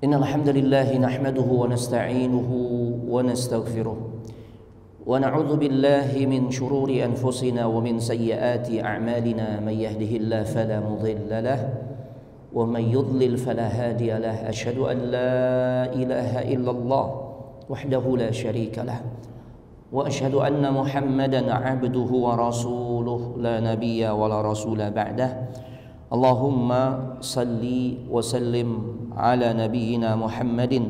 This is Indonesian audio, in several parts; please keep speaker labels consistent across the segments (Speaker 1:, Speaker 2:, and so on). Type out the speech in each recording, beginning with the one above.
Speaker 1: إن الحمد لله نحمده ونستعينه ونستغفره ونعوذ بالله من شرور أنفسنا ومن سيئات أعمالنا من يهده الله فلا مضل له ومن يضلل فلا هادي له أشهد أن لا إله إلا الله وحده لا شريك له وأشهد أن محمدا عبده ورسوله لا نبي ولا رسول بعده اللهم صل وسلم على نبينا محمد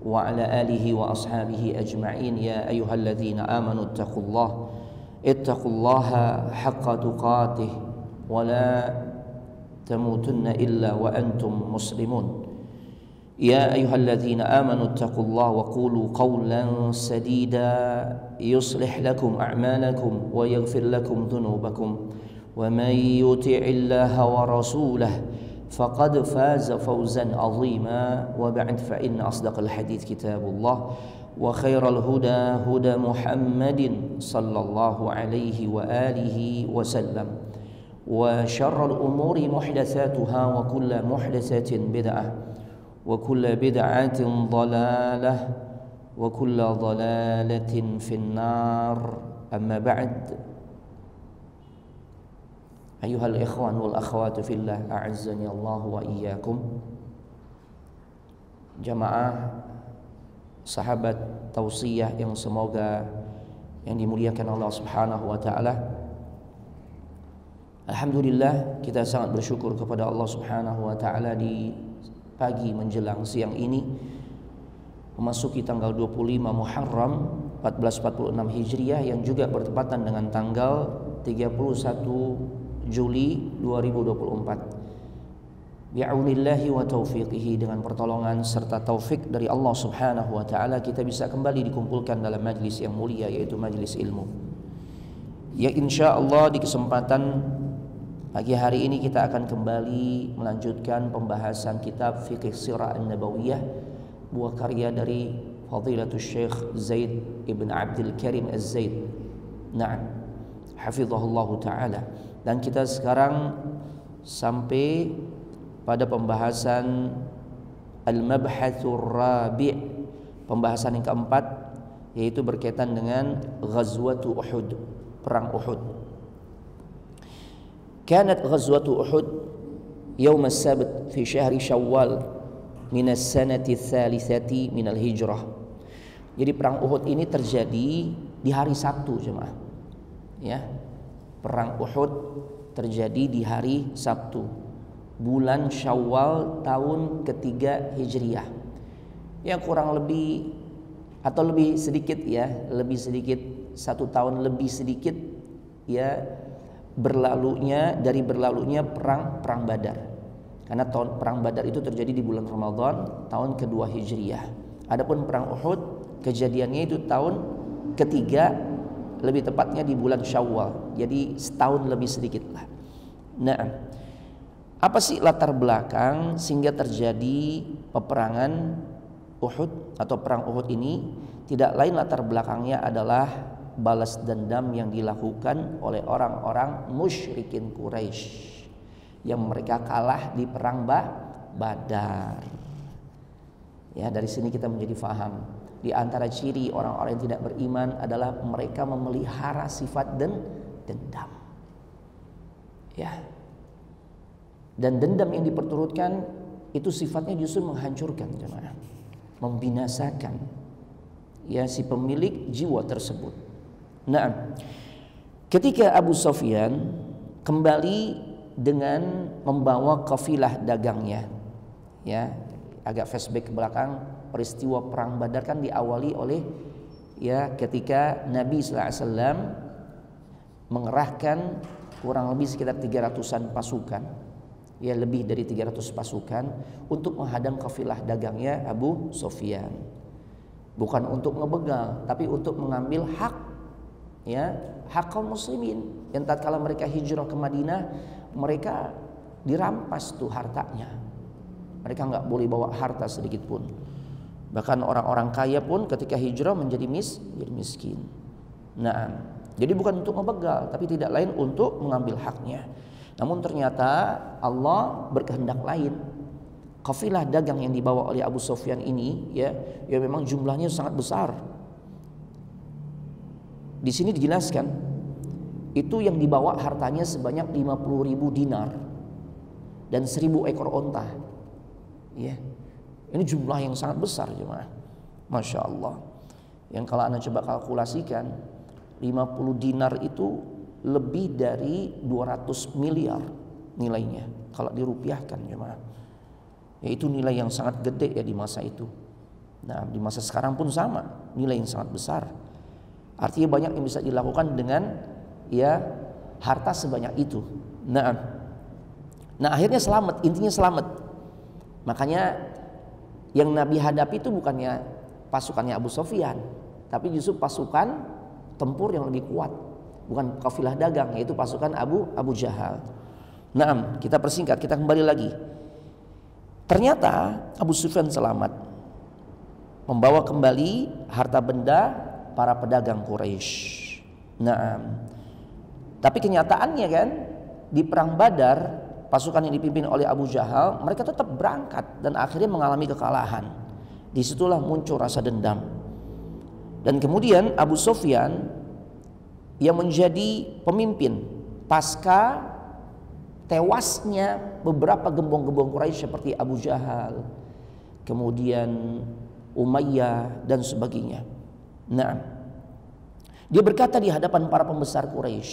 Speaker 1: وعلى آله وأصحابه أجمعين يا أيها الذين آمنوا اتقوا الله حق تقاته ولا تموتن إلا وأنتم مسلمون يا أيها الذين آمنوا اتقوا الله وقولوا قولا سديدا يصلح لكم أعمالكم ويغفر لكم ذنوبكم ومن يطع الله ورسوله فقد فاز فوزا عظيما وبعد فإن أصدق الحديث كتاب الله وخير الهدى هدى محمد صلى الله عليه وآله وسلم وشر الأمور محدثاتها وكل محدثة بدعة وكل بدعة ضلالة وكل ضلالة في النار أما بعد أيها الإخوان والأخوات في الله أعزني الله وإياكم jamaah sahabat tausiyah yang semoga yang dimuliakan Allah Subhanahu wa taala. Alhamdulillah kita sangat bersyukur kepada Allah Subhanahu wa taala di pagi menjelang siang ini memasuki tanggal 25 Muharram 1446 Hijriah yang juga bertepatan dengan tanggal 31 Juli 2024. Bi'aunillahi wa taufiqihi, dengan pertolongan serta taufik dari Allah Subhanahu wa taala kita bisa kembali dikumpulkan dalam majlis yang mulia, yaitu majlis ilmu. Ya, insyaallah di kesempatan pagi hari ini kita akan kembali melanjutkan pembahasan kitab Fiqh Sirah An-Nabawiyah, buah karya dari Fadilatul Syekh Zaid ibn Abdul Karim Az-Zaid. Na'am, hafizahullah taala. Dan kita sekarang sampai pada pembahasan Al-Mabhatsur Rabi', pembahasan yang keempat, yaitu berkaitan dengan Ghazwatu Uhud, perang Uhud. Kanat Ghazwatu Uhud yawm as-sabt fi syahri Syawal min as-sanati ats-tsalitsati min al-hijrah. Jadi perang Uhud ini terjadi di hari Sabtu, jemaah. Ya. Perang Uhud terjadi di hari Sabtu, bulan Syawal tahun ketiga Hijriah. Yang kurang lebih atau lebih sedikit ya, lebih sedikit 1 tahun lebih sedikit ya berlalunya perang Badar. Karena perang Badar itu terjadi di bulan Ramadan tahun kedua Hijriah. Adapun perang Uhud kejadiannya itu tahun ketiga, lebih tepatnya di bulan Syawal. Jadi setahun lebih sedikit lah. Nah, apa sih latar belakang sehingga terjadi peperangan Uhud atau perang Uhud ini? Tidak lain latar belakangnya adalah balas dendam yang dilakukan oleh orang-orang musyrikin Quraisy yang mereka kalah di perang Badar. Ya, dari sini kita menjadi faham. Di antara ciri orang-orang yang tidak beriman adalah mereka memelihara sifat dendam. Ya. Dan dendam yang diperturutkan itu sifatnya justru menghancurkan, jemaah. Membinasakan ya si pemilik jiwa tersebut. Nah, ketika Abu Sufyan kembali dengan membawa kafilah dagangnya, ya, agak flashback ke belakang, peristiwa perang Badar kan diawali oleh ya ketika Nabi sallallahu alaihi wasallam mengerahkan kurang lebih sekitar 300-an pasukan, ya lebih dari 300 pasukan untuk menghadang kafilah dagangnya Abu Sufyan. Bukan untuk ngebegal, tapi untuk mengambil hak, ya, hak kaum muslimin yang tatkala mereka hijrah ke Madinah, mereka dirampas tuh hartanya. Mereka nggak boleh bawa harta sedikit pun. Bahkan orang-orang kaya pun ketika hijrah menjadi miskin. Nah, jadi bukan untuk ngebegal, tapi tidak lain untuk mengambil haknya. Namun ternyata Allah berkehendak lain. kafilah dagang yang dibawa oleh Abu Sufyan ini ya memang jumlahnya sangat besar. Di sini dijelaskan itu yang dibawa hartanya sebanyak 50.000 dinar dan 1.000 ekor onta. Ya. Ini jumlah yang sangat besar jemaah. Masya Allah. Yang kalau Anda coba kalkulasikan 50 dinar itu lebih dari 200 miliar nilainya kalau dirupiahkan jemaah. Ya, itu nilai yang sangat gede ya di masa itu. Nah, di masa sekarang pun sama, nilai yang sangat besar. Artinya banyak yang bisa dilakukan dengan ya harta sebanyak itu. Nah akhirnya selamat, intinya selamat. Makanya yang Nabi hadapi itu bukannya pasukannya Abu Sufyan, tapi justru pasukan tempur yang lebih kuat, bukan kafilah dagang, yaitu pasukan Abu Jahal. Nah, kita persingkat, kita kembali lagi. Ternyata Abu Sufyan selamat, membawa kembali harta benda para pedagang Quraisy. Nah, tapi kenyataannya kan di perang Badar pasukan yang dipimpin oleh Abu Jahal mereka tetap berangkat dan akhirnya mengalami kekalahan. Disitulah muncul rasa dendam. Dan kemudian Abu Sufyan yang menjadi pemimpin pasca tewasnya beberapa gembong-gembong Quraisy seperti Abu Jahal, kemudian Umayyah dan sebagainya. Nah, dia berkata di hadapan para pembesar Quraisy,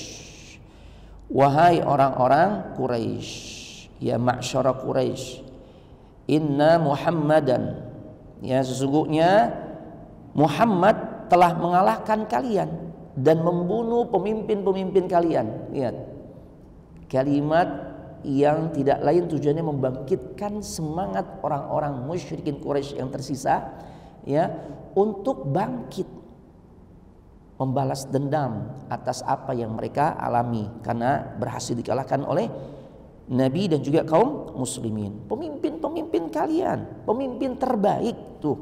Speaker 1: wahai orang-orang Quraisy, ya ma'syara Quraisy, inna Muhammadan, ya sesungguhnya Muhammad telah mengalahkan kalian dan membunuh pemimpin-pemimpin kalian. Lihat, kalimat yang tidak lain tujuannya membangkitkan semangat orang-orang musyrikin Quraisy yang tersisa ya untuk bangkit membalas dendam atas apa yang mereka alami karena berhasil dikalahkan oleh Nabi dan juga kaum muslimin. Pemimpin-pemimpin kalian, pemimpin terbaik tuh,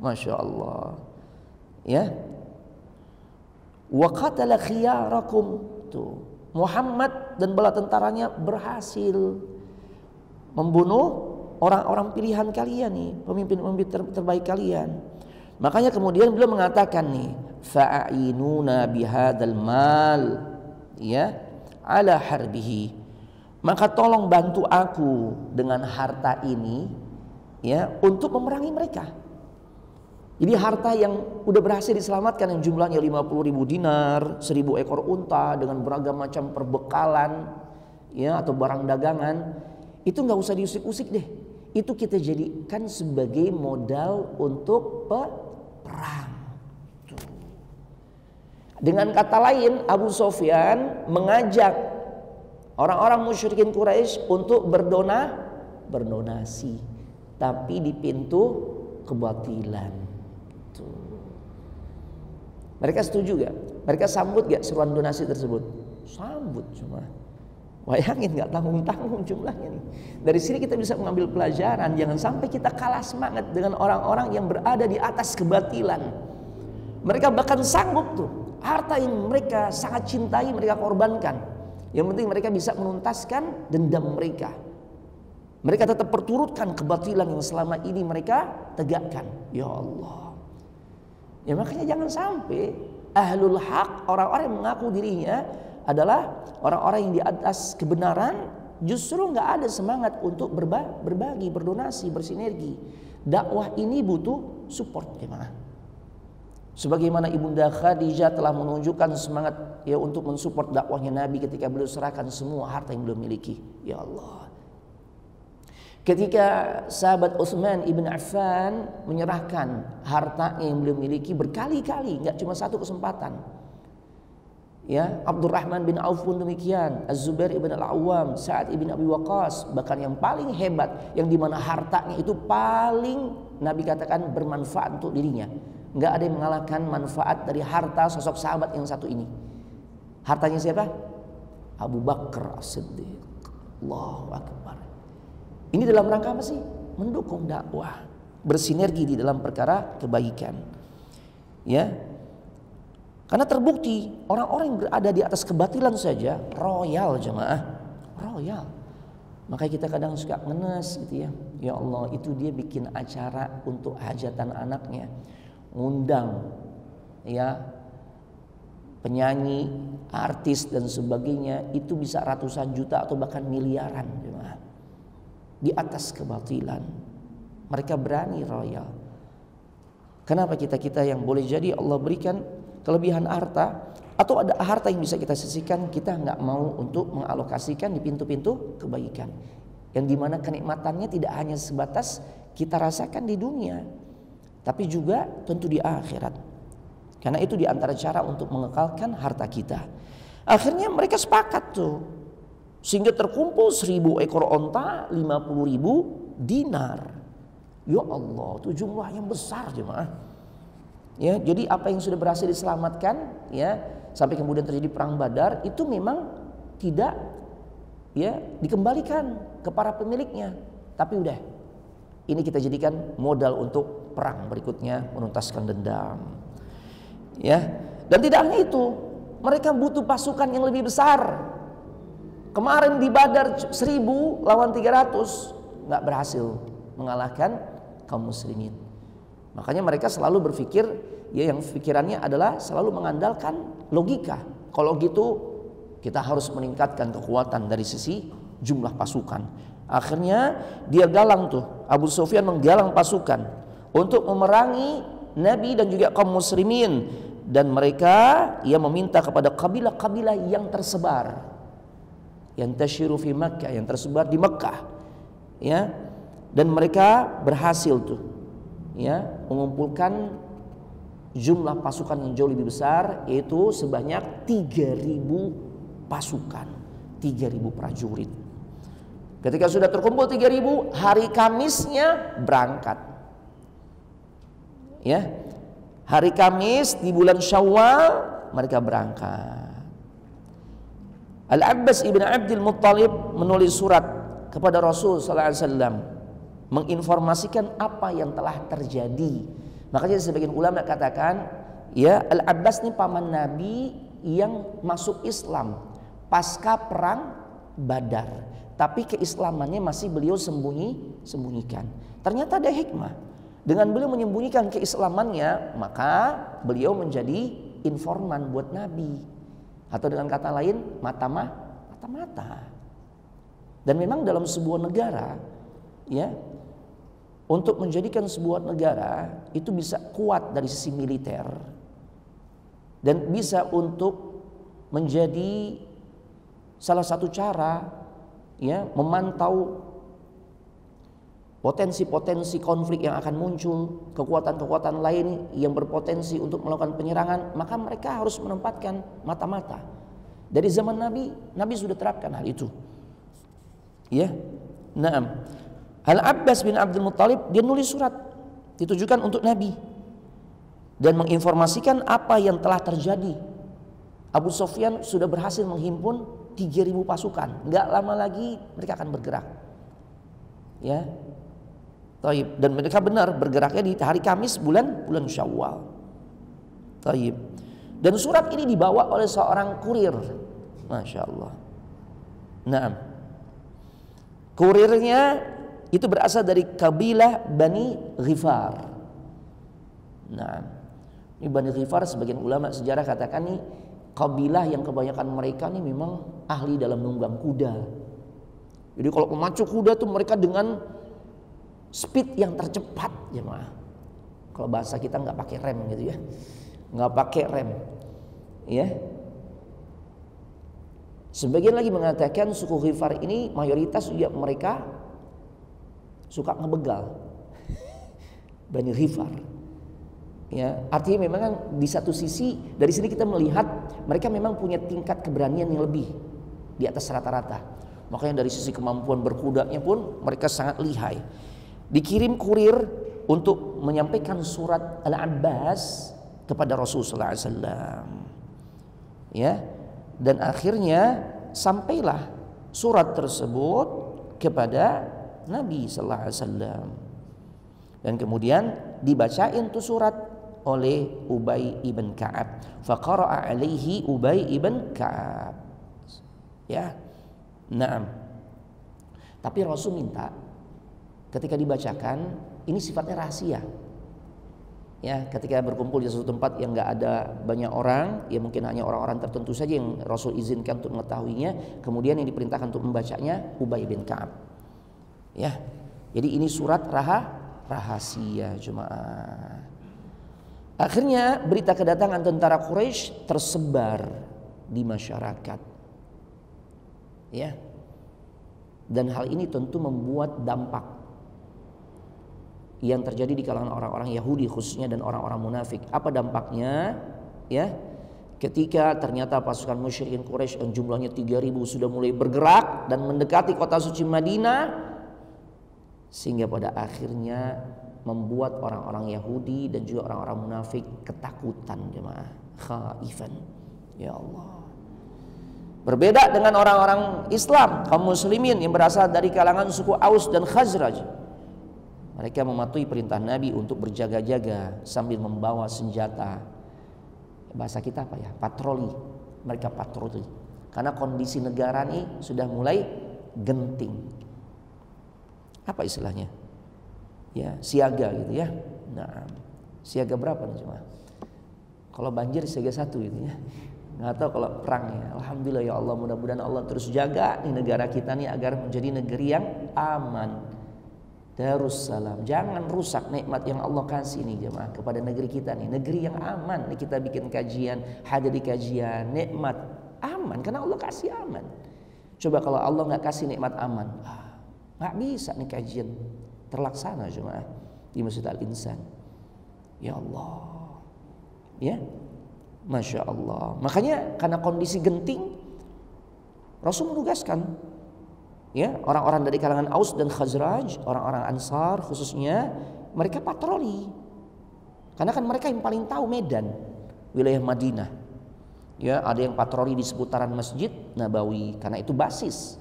Speaker 1: Masya Allah ya. Wa qatala khiyarakum tuh, Muhammad dan bala tentaranya berhasil membunuh orang-orang pilihan kalian nih, pemimpin-pemimpin terbaik kalian. Makanya kemudian beliau mengatakan nih, fa'inuna bihadzal mal ya ala harbihi, maka tolong bantu aku dengan harta ini ya untuk memerangi mereka. Jadi harta yang udah berhasil diselamatkan yang jumlahnya 50.000 dinar, 1.000 ekor unta dengan beragam macam perbekalan ya atau barang dagangan, itu nggak usah diusik-usik deh. Itu kita jadikan sebagai modal untuk perang. Dengan kata lain, Abu Sufyan mengajak orang-orang musyrikin Quraisy untuk berdonasi, tapi di pintu kebatilan. Mereka setuju gak? Mereka sambut gak seruan donasi tersebut? Sambut cuma. Bayangin gak tanggung-tanggung jumlahnya nih. Dari sini kita bisa mengambil pelajaran, jangan sampai kita kalah semangat dengan orang-orang yang berada di atas kebatilan. Mereka bahkan sanggup tuh, harta yang mereka sangat cintai mereka korbankan. Yang penting mereka bisa menuntaskan dendam mereka. Mereka tetap perturutkan kebatilan yang selama ini mereka tegakkan. Ya Allah. Ya makanya jangan sampai ahlul haq, orang-orang yang mengaku dirinya adalah orang-orang yang di atas kebenaran, justru nggak ada semangat untuk berbagi, berdonasi, bersinergi. Dakwah ini butuh support jemaah. Sebagaimana Ibunda Khadijah telah menunjukkan semangat ya untuk mensupport dakwahnya Nabi ketika beliau serahkan semua harta yang beliau miliki. Ya Allah. Ketika sahabat Utsman ibn Affan menyerahkan harta yang beliau miliki berkali-kali, nggak cuma satu kesempatan. Ya, Abdurrahman bin Auf pun demikian, Az-Zubair ibn Al-Awwam, Sa'ad ibn Abi Waqqas, bahkan yang paling hebat, yang dimana hartanya itu paling Nabi katakan bermanfaat untuk dirinya. Nggak ada yang mengalahkan manfaat dari harta sosok sahabat yang satu ini. Hartanya siapa? Abu Bakar As-Siddiq. Allahu Akbar. Ini dalam rangka apa sih? Mendukung dakwah, bersinergi di dalam perkara kebaikan. Ya. Karena terbukti orang-orang yang berada di atas kebatilan saja royal jemaah, royal. Maka kita kadang suka ngenes gitu ya. Ya Allah, itu dia bikin acara untuk hajatan anaknya, ngundang ya penyanyi, artis dan sebagainya, itu bisa ratusan juta atau bahkan miliaran di atas kebatilan. Mereka berani royal. Kenapa kita yang boleh jadi Allah berikan kelebihan harta, atau ada harta yang bisa kita sisihkan, kita nggak mau untuk mengalokasikan di pintu-pintu kebaikan, yang dimana kenikmatannya tidak hanya sebatas kita rasakan di dunia, tapi juga tentu di akhirat. Karena itu diantara cara untuk mengekalkan harta kita. Akhirnya mereka sepakat tuh, sehingga terkumpul 1000 ekor onta, 50.000 dinar. Ya Allah, itu jumlah yang besar jemaah. Ya, jadi apa yang sudah berhasil diselamatkan, ya, sampai kemudian terjadi perang Badar, itu memang tidak ya dikembalikan ke para pemiliknya, tapi udah ini kita jadikan modal untuk perang berikutnya, menuntaskan dendam. Ya, dan tidak hanya itu, mereka butuh pasukan yang lebih besar. Kemarin di Badar 1000 lawan 300 nggak berhasil mengalahkan kaum muslimin. Makanya mereka selalu berpikir, ya, yang pikirannya adalah selalu mengandalkan logika. Kalau gitu kita harus meningkatkan kekuatan dari sisi jumlah pasukan. Akhirnya dia galang tuh, Abu Sufyan menggalang pasukan untuk memerangi Nabi dan juga kaum muslimin, dan mereka meminta kepada kabilah-kabilah yang tersebar, yang tasyiru fi Makkah, yang tersebar di Mekah, ya, dan mereka berhasil tuh, ya, mengumpulkan jumlah pasukan yang jauh lebih besar, yaitu sebanyak 3.000 pasukan, 3.000 prajurit. Ketika sudah terkumpul 3.000, hari Kamisnya berangkat. Ya, hari Kamis di bulan Syawal mereka berangkat. Al-Abbas ibn Abdul Muttalib menulis surat kepada Rasul sallallahu alaihi wasallam menginformasikan apa yang telah terjadi. Makanya sebagian ulama katakan, ya, Al-Abbas ini paman Nabi yang masuk Islam pasca perang Badar, tapi keislamannya masih beliau sembunyikan. Ternyata ada hikmah. Dengan beliau menyembunyikan keislamannya, maka beliau menjadi informan buat Nabi, atau dengan kata lain mata-mata. Dan memang dalam sebuah negara, ya, untuk menjadikan sebuah negara itu bisa kuat dari sisi militer dan bisa untuk menjadi salah satu cara, ya, memantau potensi-potensi konflik yang akan muncul, kekuatan-kekuatan lain yang berpotensi untuk melakukan penyerangan, maka mereka harus menempatkan mata-mata. Dari zaman Nabi sudah terapkan hal itu. Ya. Naam. Al-Abbas bin Abdul Muttalib dia nulis surat ditujukan untuk Nabi dan menginformasikan apa yang telah terjadi. Abu Sufyan sudah berhasil menghimpun 3.000 pasukan. Enggak lama lagi mereka akan bergerak. Ya. Taib. Dan mereka benar bergeraknya di hari Kamis bulan Syawal. Taib. Dan surat ini dibawa oleh seorang kurir. Masya Allah. Nah, kurirnya itu berasal dari kabilah Bani Ghifar. Nah, ini Bani Ghifar, sebagian ulama sejarah katakan nih kabilah yang kebanyakan mereka nih memang ahli dalam menunggang kuda. Jadi kalau memacu kuda tuh mereka dengan speed yang tercepat, jemaah. Kalau bahasa kita nggak pakai rem gitu ya, nggak pakai rem, ya. Sebagian lagi mengatakan suku Ghifar ini mayoritas juga mereka suka ngebegal. Bani Ghifar, ya. Artinya memang kan di satu sisi dari sini kita melihat mereka memang punya tingkat keberanian yang lebih di atas rata-rata. Makanya dari sisi kemampuan berkudanya pun mereka sangat lihai. Dikirim kurir untuk menyampaikan surat Al-Abbas kepada Rasulullah SAW. Ya, dan akhirnya sampailah surat tersebut kepada Nabi Sallallahu Alaihi Wasallam. Dan kemudian dibacain tuh surat oleh Ubay ibn Ka'ab. Faqara'a alaihi Ubay ibn Ka'ab. Ya, naam. Tapi Rasul minta ketika dibacakan ini sifatnya rahasia. Ya, ketika berkumpul di suatu tempat yang nggak ada banyak orang, ya mungkin hanya orang-orang tertentu saja yang Rasul izinkan untuk mengetahuinya. Kemudian yang diperintahkan untuk membacanya Ubay bin Ka'ab. Ya, jadi ini surat rahasia jemaah. Akhirnya berita kedatangan tentara Quraisy tersebar di masyarakat. Ya, dan hal ini tentu membuat dampak yang terjadi di kalangan orang-orang Yahudi khususnya dan orang-orang munafik. Apa dampaknya? Ya, ketika ternyata pasukan musyrikin Quraisy yang jumlahnya 3.000 sudah mulai bergerak dan mendekati kota suci Madinah, sehingga pada akhirnya membuat orang-orang Yahudi dan juga orang-orang munafik ketakutan jemaah, khaifan. Ya Allah. Berbeda dengan orang-orang Islam, kaum muslimin yang berasal dari kalangan suku Aus dan Khazraj. Mereka mematuhi perintah Nabi untuk berjaga-jaga sambil membawa senjata. Bahasa kita apa ya? Patroli. Mereka patroli. Karena kondisi negara ini sudah mulai genting. Apa istilahnya? Ya, siaga gitu ya. Nah, siaga berapa nih cuma? Kalau banjir siaga 1 gitu ya. Nggak tahu kalau perang ya. Alhamdulillah ya Allah, mudah-mudahan Allah terus jaga nih negara kita nih agar menjadi negeri yang aman. Darussalam, jangan rusak nikmat yang Allah kasih nih jemaah kepada negeri kita nih, negeri yang aman. Nih kita bikin kajian, hadiri kajian, nikmat aman karena Allah kasih aman. Coba kalau Allah nggak kasih nikmat aman, nggak bisa nih kajian terlaksana jemaah di Masjid Al-Insan. Ya Allah, ya, Masya Allah. Makanya karena kondisi genting, Rasul menugaskan, ya, orang-orang dari kalangan Aus dan Khazraj, orang-orang Ansar khususnya, mereka patroli. Karena kan mereka yang paling tahu medan wilayah Madinah. Ya, ada yang patroli di seputaran Masjid Nabawi karena itu basis.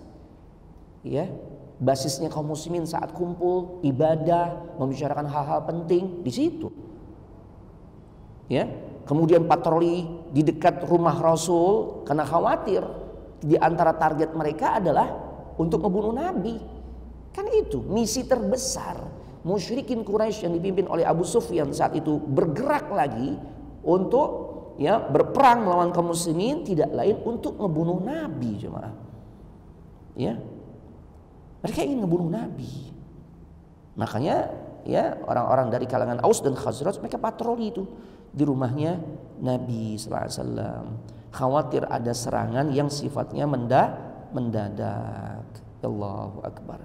Speaker 1: Ya, basisnya kaum muslimin saat kumpul, ibadah, membicarakan hal-hal penting di situ. Ya, kemudian patroli di dekat rumah Rasul karena khawatir di antara target mereka adalah untuk membunuh Nabi. Kan itu misi terbesar musyrikin Quraisy yang dipimpin oleh Abu Sufyan saat itu bergerak lagi untuk ya berperang melawan kaum muslimin, tidak lain untuk membunuh Nabi jemaah. Ya, mereka ingin membunuh Nabi. Makanya ya orang-orang dari kalangan Aus dan Khazraj mereka patroli itu di rumahnya Nabi sallallahu alaihi wasallam, khawatir ada serangan yang sifatnya mendadak. Allahu Akbar.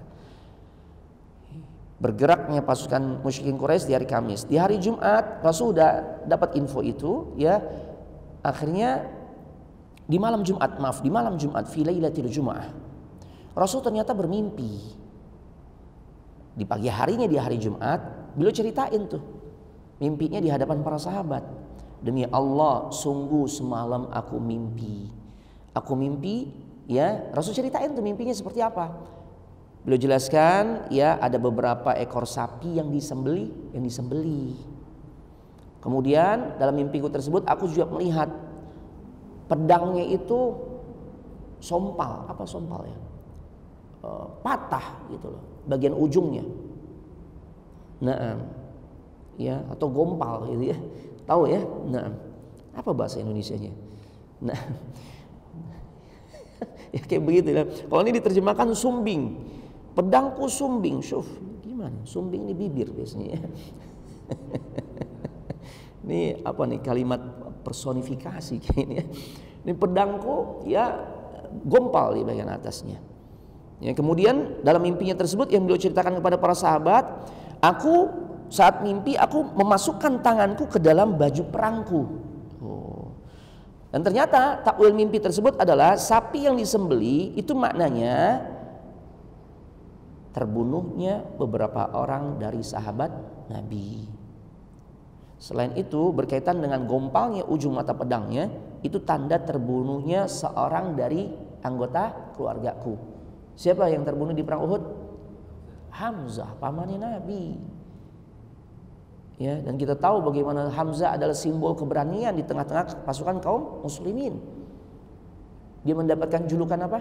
Speaker 1: Bergeraknya pasukan musyrikin Quraisy di hari Kamis. Di hari Jumat Rasul sudah dapat info itu, ya. Akhirnya di malam Jumat fi lailatul Jumaah, Rasul ternyata bermimpi. Di pagi harinya di hari Jumat, beliau ceritain tuh mimpinya di hadapan para sahabat. Demi Allah, sungguh semalam aku mimpi. Ya, Rasul ceritain tuh mimpinya seperti apa. Beliau jelaskan, ya, ada beberapa ekor sapi yang disembeli. Kemudian dalam mimpiku tersebut aku juga melihat pedangnya itu sompal, apa sompal ya? Patah gitu loh, bagian ujungnya. Nah, ya, atau gompal gitu ya. Tahu ya? Nah, apa bahasa Indonesianya? Nah, ya kayak begitu ya. Kalau ini diterjemahkan sumbing, pedangku sumbing. Syuf, gimana? Sumbing ini bibir biasanya ya. Ini apa nih kalimat personifikasi kayaknya. Ini pedangku ya gompal di bagian atasnya. Ya, kemudian dalam mimpinya tersebut yang beliau ceritakan kepada para sahabat, saat mimpi aku memasukkan tanganku ke dalam baju perangku. Dan ternyata takwil mimpi tersebut adalah sapi yang disembeli itu maknanya terbunuhnya beberapa orang dari sahabat Nabi. Selain itu berkaitan dengan gompalnya ujung mata pedangnya, itu tanda terbunuhnya seorang dari anggota keluargaku. Siapa yang terbunuh di perang Uhud? Hamzah, pamannya Nabi. Ya, dan kita tahu bagaimana Hamzah adalah simbol keberanian di tengah-tengah pasukan kaum muslimin. Dia mendapatkan julukan apa?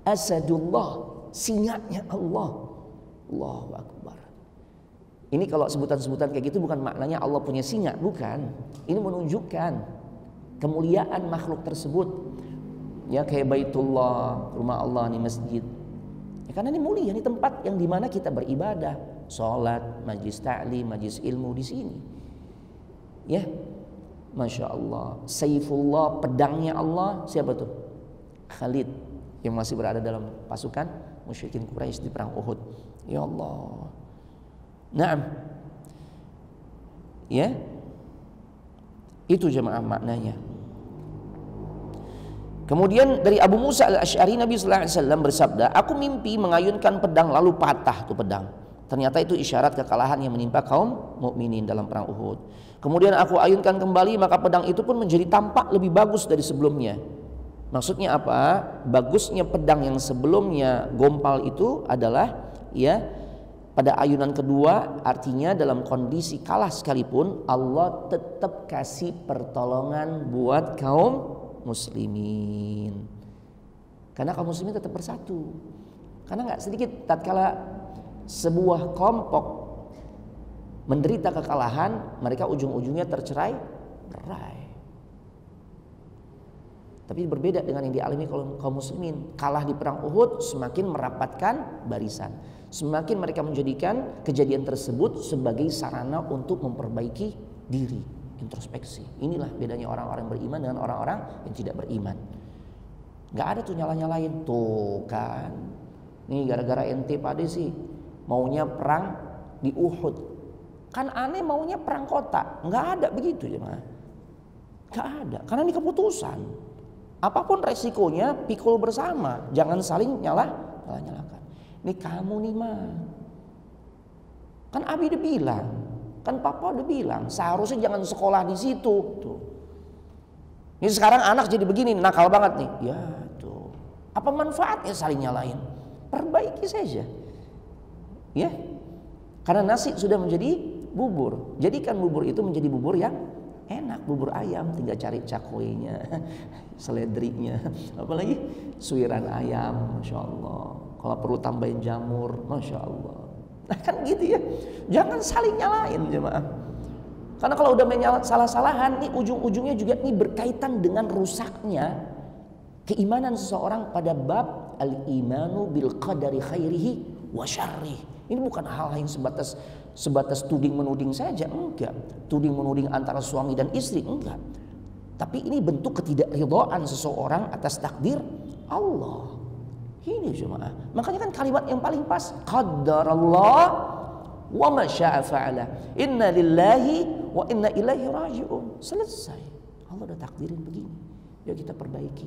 Speaker 1: Asadullah, singanya Allah. Allahu Akbar. Ini kalau sebutan-sebutan kayak gitu bukan maknanya Allah punya singa, bukan. Ini menunjukkan kemuliaan makhluk tersebut. Ya, kayak Baitullah, rumah Allah nih, masjid. Ya, karena ini mulia, ini tempat yang dimana kita beribadah, sholat, majlis ta'lim, majlis ilmu di sini. Ya, Masya Allah. Saifullah, pedangnya Allah, siapa tuh? Khalid, yang masih berada dalam pasukan musyrikin Quraisy di perang Uhud. Ya Allah. Naam. Ya. Itu jemaah maknanya. Kemudian dari Abu Musa al-Asy'ari, Nabi sallallahu alaihi wasallam bersabda, aku mimpi mengayunkan pedang lalu patah tuh pedang. Ternyata itu isyarat kekalahan yang menimpa kaum mukminin dalam perang Uhud. Kemudian aku ayunkan kembali, maka pedang itu pun menjadi tampak lebih bagus dari sebelumnya. Maksudnya apa? Bagusnya pedang yang sebelumnya gompal itu adalah, ya, pada ayunan kedua, artinya dalam kondisi kalah sekalipun Allah tetap kasih pertolongan buat kaum muslimin. Karena kaum muslimin tetap bersatu. Karena nggak sedikit tatkala sebuah kelompok menderita kekalahan, mereka ujung-ujungnya tercerai-berai. Tapi berbeda dengan yang dialami kaum muslimin. Kalah di perang Uhud, semakin merapatkan barisan. Semakin mereka menjadikan kejadian tersebut sebagai sarana untuk memperbaiki diri, introspeksi. Inilah bedanya orang-orang beriman dengan orang-orang yang tidak beriman. Gak ada tuh nyala-nyalain. Tuh kan, nih gara-gara ente pade sih maunya perang di Uhud. Kan aneh maunya perang kota. Gak ada begitu jemaah. Gak ada, karena ini keputusan. Apapun resikonya, pikul bersama, jangan saling nyalakan. Ini kamu nih mah, kan Abi udah bilang, kan Papa udah bilang, seharusnya jangan sekolah di situ. Tuh. Ini sekarang anak jadi begini, nakal banget nih. Ya tuh, apa manfaatnya saling nyalain? Perbaiki saja, ya. Karena nasi sudah menjadi bubur, jadikan bubur itu menjadi bubur yang enak, bubur ayam, tinggal cari cakwenya, seledrinya, apalagi suiran ayam, Masya Allah. Kalau perlu tambahin jamur, Masya Allah. Nah kan gitu ya, jangan saling nyalain jemaah. Karena kalau udah salah-salahan, nih ujung-ujungnya juga nih berkaitan dengan rusaknya keimanan seseorang pada bab al-imanu bil qadari khairihi wa syarrih. Ini bukan hal yang sebatas tuding menuding saja, enggak. Tuding menuding antara suami dan istri, enggak. Tapi ini bentuk ketidakridhaan seseorang atas takdir Allah. Ini jemaah. Makanya kan kalimat yang paling pas, qaddarallah wa ma syaa fa'ala. Inna lillahi wa inna ilaihi raji'un. Selesai. Allah udah takdirin begini. Ya kita perbaiki.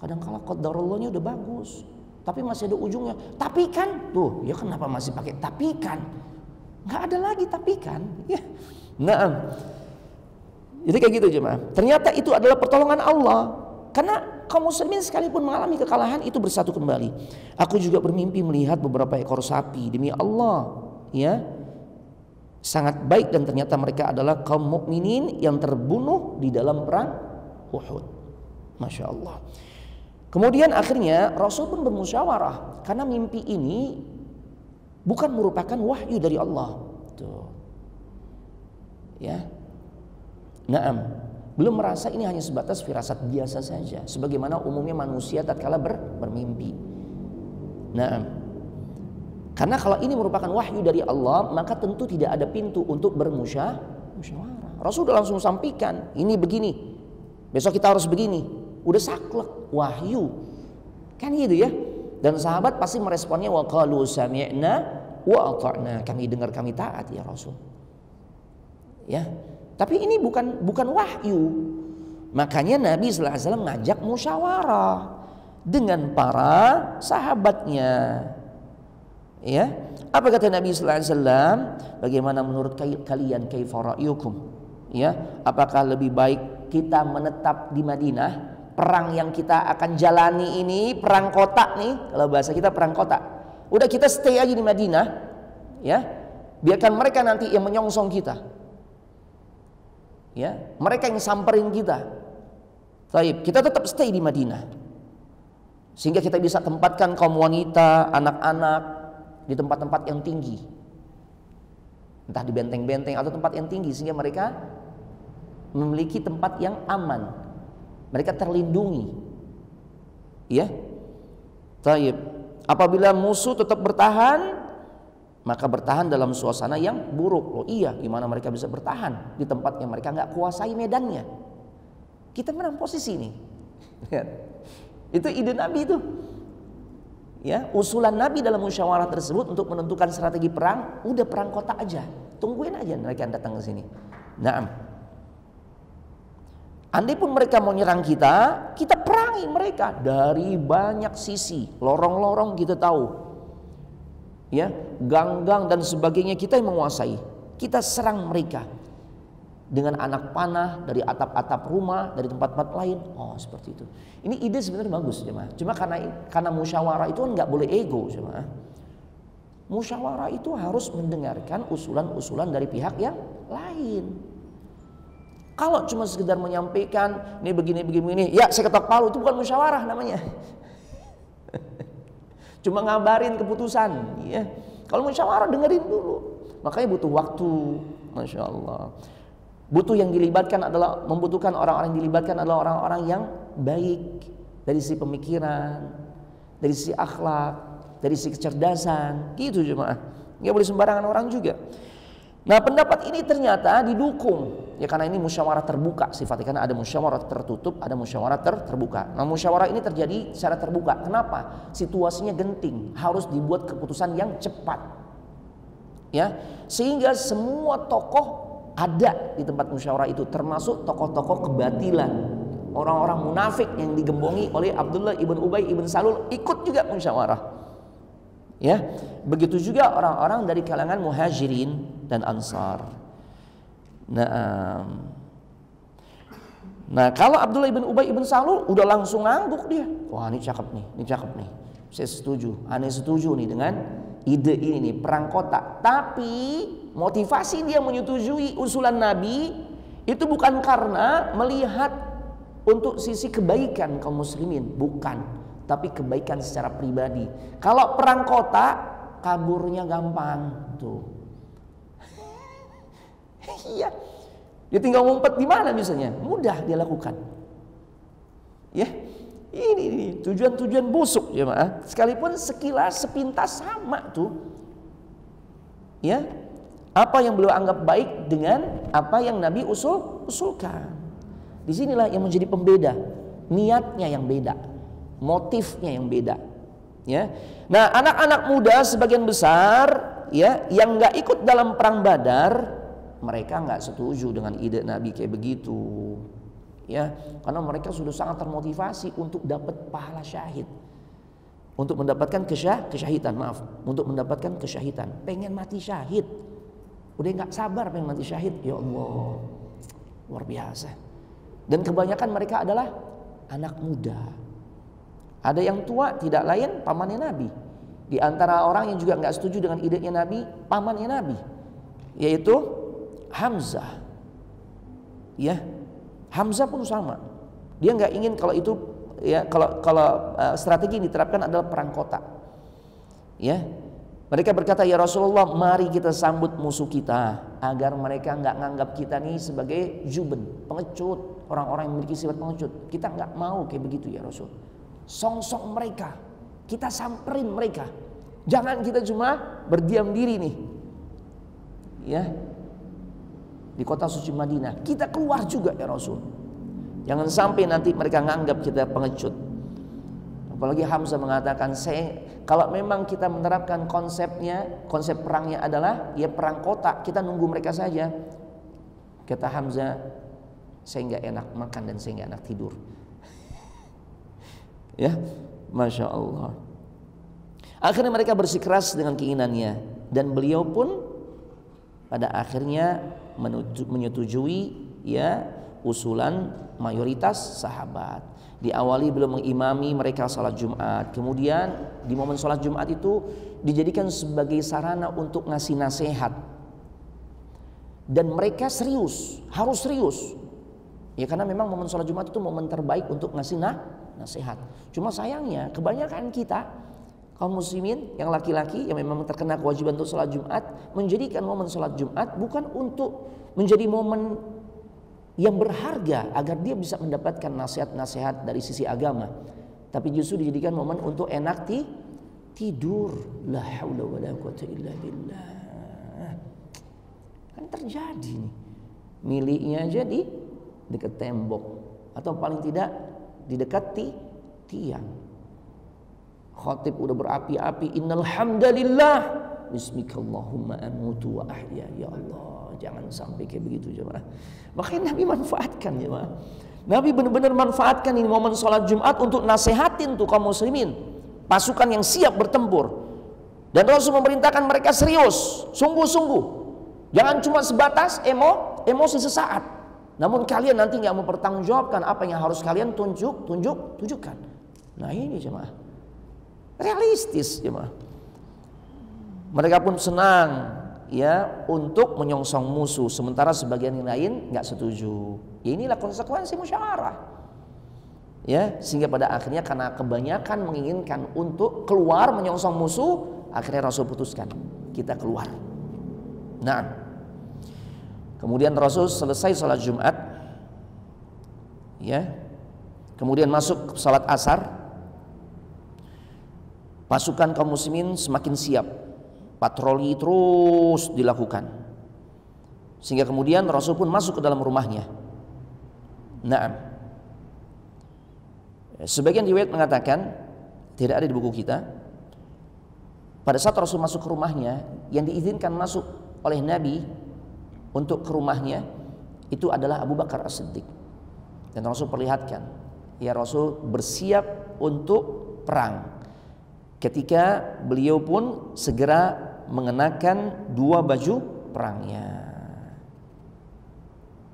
Speaker 1: Kadang-kala qaddarallahnya udah bagus, tapi masih ada ujungnya. Tapi kan, tuh, ya kenapa masih pakai tapi kan? Nggak ada lagi tapi kan? Ya, nah, jadi kayak gitu jemaah. Ternyata itu adalah pertolongan Allah. Karena kaum muslimin sekalipun mengalami kekalahan itu bersatu kembali. Aku juga bermimpi melihat beberapa ekor sapi. Demi Allah, ya, sangat baik, dan ternyata mereka adalah kaum mukminin yang terbunuh di dalam perang Uhud. Masya Allah. Kemudian akhirnya Rasul pun bermusyawarah, karena mimpi ini bukan merupakan wahyu dari Allah. Tuh. Ya. Naam. Belum merasa ini hanya sebatas firasat biasa saja, sebagaimana umumnya manusia tatkala bermimpi. Naam. Karena kalau ini merupakan wahyu dari Allah, maka tentu tidak ada pintu untuk bermusyawarah. Rasul sudah langsung sampaikan, ini begini. Besok kita harus begini. Udah saklek, wahyu, kan gitu ya. Dan sahabat pasti meresponnya wa qalu sami'na wa ata'na, kami dengar, kami taat ya Rasul. Ya, tapi ini bukan wahyu. Makanya Nabi sallallahu alaihi wasallam ngajak musyawarah dengan para sahabatnya. Ya, apa kata Nabi sallallahu alaihi wasallam? Bagaimana menurut kalian, kaifa ra'yukum? Ya, apakah lebih baik kita menetap di Madinah? Perang yang kita akan jalani ini perang kota nih, kalau bahasa kita perang kota. Udah kita stay aja di Madinah, ya. Biarkan mereka nanti yang menyongsong kita. Ya, mereka yang samperin kita. Baik, kita tetap stay di Madinah. Sehingga kita bisa tempatkan kaum wanita, anak-anak di tempat-tempat yang tinggi. Entah di benteng-benteng atau tempat yang tinggi, sehingga mereka memiliki tempat yang aman. Mereka terlindungi. Ya. Taib. Apabila musuh tetap bertahan, maka bertahan dalam suasana yang buruk. Oh iya, gimana mereka bisa bertahan di tempat yang mereka nggak kuasai medannya? Kita menang posisi ini. Itu ide Nabi itu. Ya, usulan Nabi dalam musyawarah tersebut untuk menentukan strategi perang, udah perang kota aja. Tungguin aja mereka datang ke sini. Naam. Andai pun mereka mau nyerang kita, kita perangi mereka dari banyak sisi, lorong-lorong kita tahu. Ya, gang-gang dan sebagainya kita yang menguasai. Kita serang mereka dengan anak panah dari atap-atap rumah, dari tempat-tempat lain. Oh, seperti itu. Ini ide sebenarnya bagus, jemaah. Cuma karena musyawarah itu nggak boleh ego, jemaah. Musyawarah itu harus mendengarkan usulan-usulan dari pihak yang lain. Kalau cuma sekedar menyampaikan ini begini, ya saya ketok palu, itu bukan musyawarah namanya. Cuma ngabarin keputusan, ya. Kalau musyawarah dengerin dulu. Makanya butuh waktu, masya Allah. Membutuhkan orang-orang yang dilibatkan adalah orang-orang yang baik dari sisi pemikiran, dari sisi akhlak, dari sisi kecerdasan, gitu jemaah. Nggak boleh sembarangan orang juga. Nah, pendapat ini ternyata didukung, ya karena ini musyawarah terbuka sifatnya, karena ada musyawarah tertutup, ada musyawarah terbuka. Nah, musyawarah ini terjadi secara terbuka. Kenapa? Situasinya genting, harus dibuat keputusan yang cepat, ya, sehingga semua tokoh ada di tempat musyawarah itu, termasuk tokoh-tokoh kebatilan, orang-orang munafik yang digembongi oleh Abdullah ibn Ubay ibn Salul ikut juga musyawarah. Ya, begitu juga orang-orang dari kalangan muhajirin dan ansar. Nah, kalau Abdullah ibn Ubay ibn Salul udah langsung ngangguk dia. Wah, ini cakep nih. Saya setuju. Aneh setuju nih dengan ide ini nih, perang kota. Tapi motivasi dia menyetujui usulan Nabi itu bukan karena melihat untuk sisi kebaikan kaum muslimin, bukan. Tapi kebaikan secara pribadi. Kalau perang kota, kaburnya gampang tuh. Iya, dia tinggal ngumpet di mana misalnya, mudah dia lakukan. Ya, ini tujuan-tujuan busuk ya maaf. Sekalipun sekilas sepintas sama tuh. Ya, apa yang beliau anggap baik dengan apa yang Nabi usulkan. Disinilah yang menjadi pembeda, niatnya yang beda. Motifnya yang beda, ya. Nah, anak-anak muda sebagian besar, ya, yang nggak ikut dalam perang Badar, mereka nggak setuju dengan ide Nabi kayak begitu, ya, karena mereka sudah sangat termotivasi untuk dapat pahala syahid, untuk mendapatkan untuk mendapatkan kesyahidan, pengen mati syahid, udah nggak sabar pengen mati syahid, ya Allah, luar biasa. Dan kebanyakan mereka adalah anak muda. Ada yang tua, tidak lain pamannya Nabi. Di antara orang yang juga nggak setuju dengan idenya Nabi, pamannya Nabi, yaitu Hamzah. Ya, Hamzah pun sama. Dia nggak ingin kalau itu, ya, kalau strategi yang diterapkan adalah perang kota. Ya, mereka berkata, ya Rasulullah, mari kita sambut musuh kita agar mereka nggak nganggap kita nih sebagai juben, pengecut, orang-orang yang memiliki sifat pengecut. Kita nggak mau kayak begitu ya Rasul. Songsong mereka, kita samperin mereka. Jangan kita cuma berdiam diri nih, ya, di kota suci Madinah. Kita keluar juga ya Rasul. Jangan sampai nanti mereka nganggap kita pengecut. Apalagi Hamzah mengatakan, kalau memang kita menerapkan konsep perangnya adalah ya perang kota, kita nunggu mereka saja. Kata Hamzah, saya nggak enak makan dan saya nggak enak tidur. Ya, masya Allah. Akhirnya mereka bersikeras dengan keinginannya, dan beliau pun pada akhirnya menyetujui ya usulan mayoritas sahabat. Diawali beliau mengimami mereka salat Jumat. Kemudian di momen salat Jumat itu dijadikan sebagai sarana untuk ngasih nasihat. Dan mereka serius, harus serius. Ya karena memang momen salat Jumat itu momen terbaik untuk ngasih nasihat. Cuma sayangnya kebanyakan kita kaum muslimin yang laki-laki yang memang terkena kewajiban untuk sholat Jumat, menjadikan momen sholat Jumat bukan untuk menjadi momen yang berharga agar dia bisa mendapatkan nasihat-nasihat dari sisi agama, tapi justru dijadikan momen untuk enak tidur. La haula wala quwata illa billah. Kan terjadi nih, miliknya aja di dekat tembok atau paling tidak di dekat tiang. Khatib udah berapi-api, innal hamdalillah bismikallahumma amutu wa ahya. Ya Allah, jangan sampai kayak begitu jemaah. Makanya Nabi manfaatkan jemaah. Nabi benar-benar manfaatkan ini momen sholat Jumat untuk nasehatin tuh kaum muslimin, pasukan yang siap bertempur. Dan Rasul memerintahkan mereka serius, sungguh-sungguh. Jangan cuma sebatas emosi sesaat. Namun kalian nanti nggak mempertanggungjawabkan apa yang harus kalian tunjukkan. Nah ini jemaah, realistis jemaah. Mereka pun senang ya untuk menyongsong musuh, sementara sebagian yang lain nggak setuju. Ya inilah konsekuensi musyawarah. Ya, sehingga pada akhirnya karena kebanyakan menginginkan untuk keluar menyongsong musuh, akhirnya Rasul putuskan kita keluar. Nah, kemudian Rasul selesai sholat Jumat, ya, kemudian masuk sholat asar. Pasukan kaum muslimin semakin siap, patroli terus dilakukan, sehingga kemudian Rasul pun masuk ke dalam rumahnya. Nah, sebagian riwayat mengatakan, tidak ada di buku kita, pada saat Rasul masuk ke rumahnya, yang diizinkan masuk oleh Nabi untuk ke rumahnya itu adalah Abu Bakar As-Siddiq. Dan Rasul perlihatkan, ya Rasul bersiap untuk perang. Ketika beliau pun segera mengenakan 2 baju perangnya.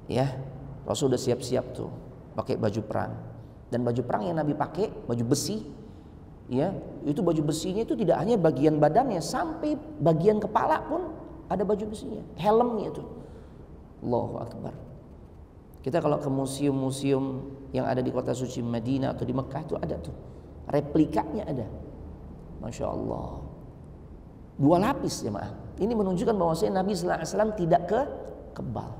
Speaker 1: Ya, Rasul udah siap-siap tuh pakai baju perang. Dan baju perang yang Nabi pakai baju besi. Ya, itu baju besinya itu tidak hanya bagian badannya, sampai bagian kepala pun ada baju besinya, helmnya itu. Allahu Akbar. Kita kalau ke museum-museum yang ada di kota suci Madinah atau di Mekah itu ada tuh, replikanya ada. Masya Allah. 2 lapis jemaah. Ini menunjukkan bahwasanya Nabi sallallahu alaihi wasallam tidak kebal.